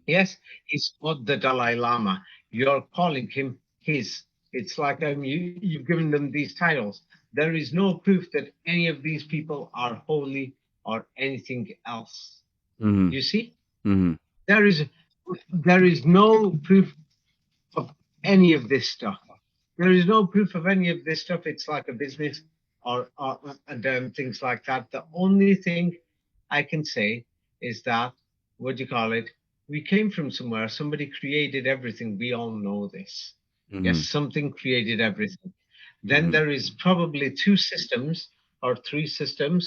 Yes, he's not the Dalai Lama. You're calling him his. It's like you've given them these titles. There is no proof that any of these people are holy or anything else. You see? There is no proof of any of this stuff. There is no proof of any of this stuff. It's like a business or and things like that. The only thing I can say is that, what do you call it? We came from somewhere. Somebody created everything. We all know this. Yes, Hmm. something created everything. Then Hmm. there is probably two systems or three systems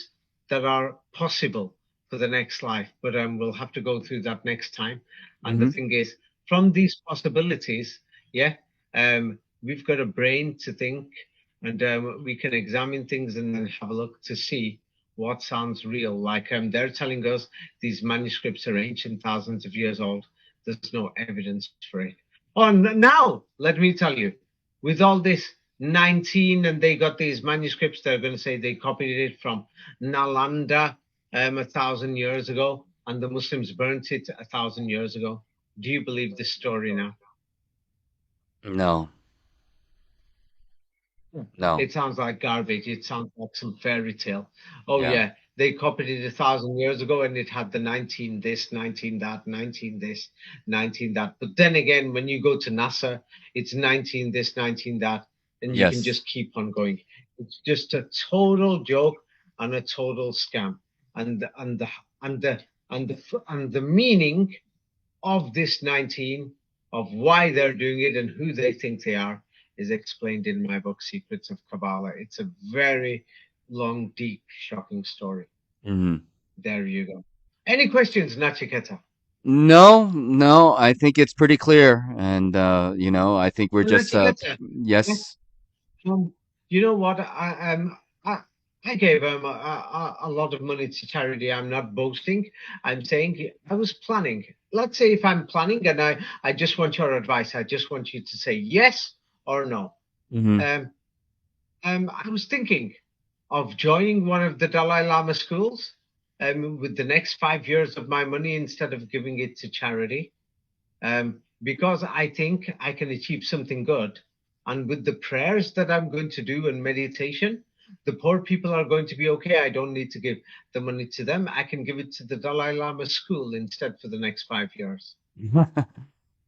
that are possible for the next life, but we'll have to go through that next time. And the Hmm. thing is, from these possibilities, yeah, we've got a brain to think, and we can examine things and then have a look to see what sounds real. Like they're telling us these manuscripts are ancient, thousands of years old. There's no evidence for it. Oh, now let me tell you, with all this 19, and they got these manuscripts, they're going to say they copied it from Nalanda 1,000 years ago, and the Muslims burnt it 1,000 years ago. Do you believe this story now? No, no. It sounds like garbage. It sounds like some fairy tale. Oh Yeah. yeah, they copied it 1,000 years ago, and it had the 19 this, 19 that, 19 this, 19 that. But then again, when you go to NASA, it's 19 this, 19 that, and you can Yes. just keep on going. It's just a total joke and a total scam. And the and the and the meaning of this 19, of why they're doing it and who they think they are, is explained in my book, Secrets of Kabbalah. It's a very long, deep, shocking story. Hmm. There you go. Any questions, Nachiketa? No, no, I think it's pretty clear. And, I think we're just, Nachiketa, yes. yes. Um, you know what? I gave a lot of money to charity. I'm not boasting. I'm saying I was planning. Let's say if I'm planning and I just want your advice, I just want you to say yes or no. Hmm. Um, I was thinking of joining one of the Dalai Lama schools with the next 5 years of my money instead of giving it to charity, because I think I can achieve something good. And with the prayers that I'm going to do and meditation, the poor people are going to be okay. I don't need to give the money to them. I can give it to the Dalai Lama school instead for the next 5 years.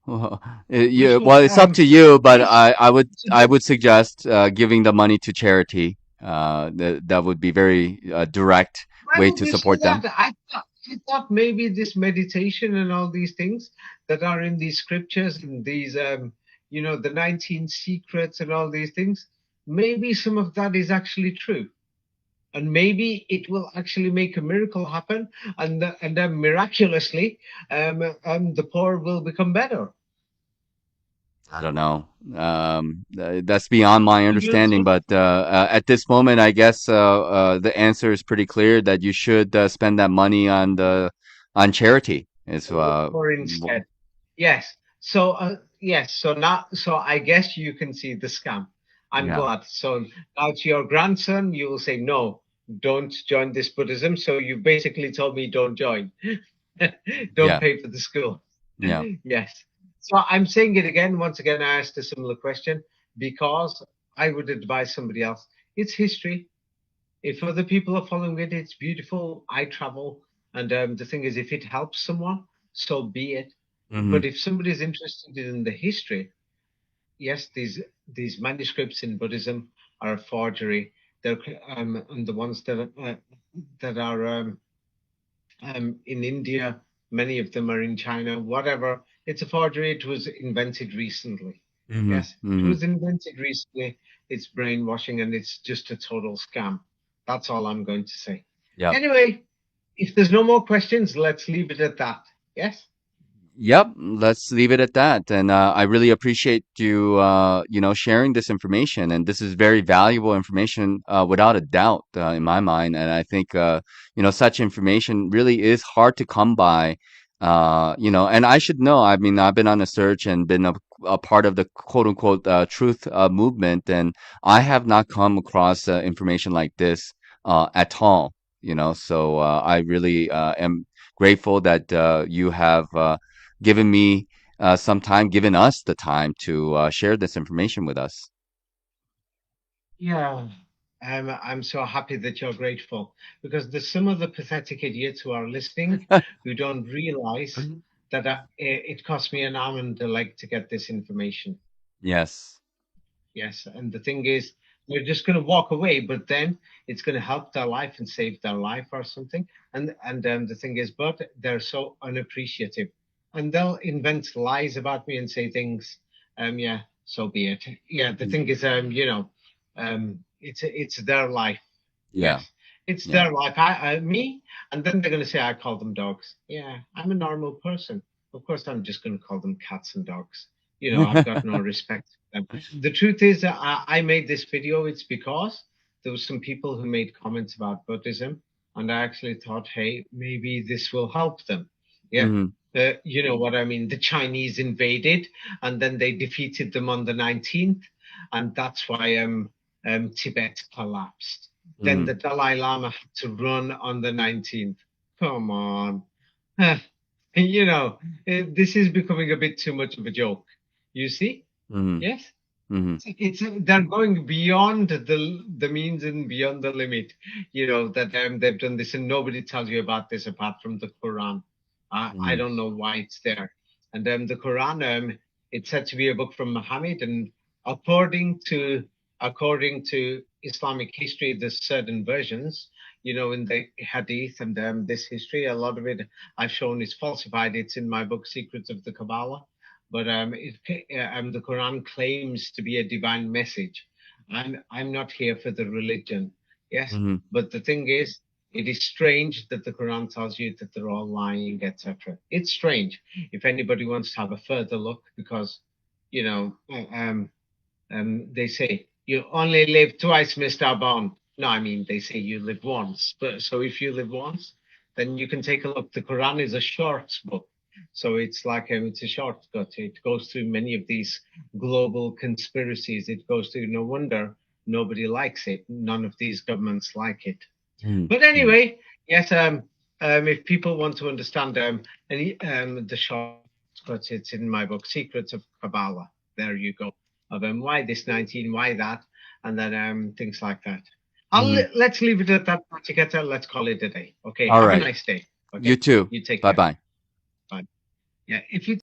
Well, Which, yeah, well, it's up to you, but yes, I would suggest giving the money to charity. That would be very direct why way would to you say support that? them. I thought maybe this meditation and all these things that are in these scriptures and these, the 19 secrets and all these things, maybe some of that is actually true. And maybe it will actually make a miracle happen, and then miraculously, the poor will become better. I don't know. That's beyond my You understanding, but at this moment, I guess the answer is pretty clear that you should spend that money on charity. It's or instead. Yes. So yes. So now, so I guess you can see the scam. I'm yeah, glad. So now to your grandson, you will say no, don't join this Buddhism. So you basically told me don't join, don't yeah, pay for the school. yeah. Yes. So I'm saying it again. Once again, I asked a similar question because I would advise somebody else. It's history. If other people are following it, it's beautiful. I travel, and the thing is, if it helps someone, so be it. Hmm. But if somebody is interested in the history, yes, these manuscripts in Buddhism are a forgery. They're and the ones that are in India, many of them are in China. Whatever, it's a forgery. It was invented recently. Hmm. Yes, it Hmm. was invented recently. It's brainwashing and it's just a total scam. That's all I'm going to say. Yeah. Anyway, if there's no more questions, let's leave it at that. Yes? Yep, let's leave it at that. And I really appreciate you, sharing this information. And this is very valuable information, without a doubt, in my mind. And I think, such information really is hard to come by. And I should know. I mean, I've been on a search and been a part of the quote unquote truth movement, and I have not come across information like this at all. So I really am grateful that you have. Given me some time, given us the time to share this information with us. Yeah. I'm so happy that you're grateful because there's some of the pathetic idiots who are listening who don't realize that it cost me an arm and a leg to get this information. Yes. Yes, and the thing is, they're just going to walk away, but then it's going to help their life and save their life or something. And the thing is, but they're so unappreciative, and they'll invent lies about me and say things. Yeah, so be it. Yeah, the thing is, it's their life. Yeah. Yes, it's Yeah. their life. Me, and then they're going to say I call them dogs. Yeah, I'm a normal person. Of course, I'm just going to call them cats and dogs. You know, I've got no respect for them. The truth is that I made this video. It's because there was some people who made comments about Buddhism, and I actually thought, hey, maybe this will help them. Yeah. Mhm. You know what I mean? The Chinese invaded, and then they defeated them on the 19th, and that's why Tibet collapsed. Then the Dalai Lama had to run on the 19th. Come on. You know, this is becoming a bit too much of a joke. You see? Mhm. Yes? Mhm. It's they're going beyond the means and beyond the limit. You know that they've done this, and nobody tells you about this apart from the Quran. I Mhm. don't know why it's there. And the Quran, it's said to be a book from Muhammad, and according to Islamic history, there's certain versions. You know, in the Hadith and this history, a lot of it I've shown is falsified. It's in my book, Secrets of the Kabbalah. But the Quran claims to be a divine message. I'm not here for the religion, yes. Mhm. But the thing is, it is strange that the Quran tells you that they're all lying, etc. It's strange. If anybody wants to have a further look, because you know, they say you only live twice, Mr. Bond. No, I mean they say you live once. But so if you live once, then you can take a look. The Quran is a short book, so it's like it's a shortcut. It goes through many of these global conspiracies. It goes through. No wonder nobody likes it. None of these governments like it. Mhm. But anyway, yes. If people want to understand the shortcuts, it's in my book, Secrets of Kabbalah. There you go. Of why this 19, why that, and then things like that. Mhm. Let's leave it at that, Patiketa. Let's call it a day. Okay. All Have a right. nice day. You Okay. too. You take care. Bye-bye. Bye. Yeah. If you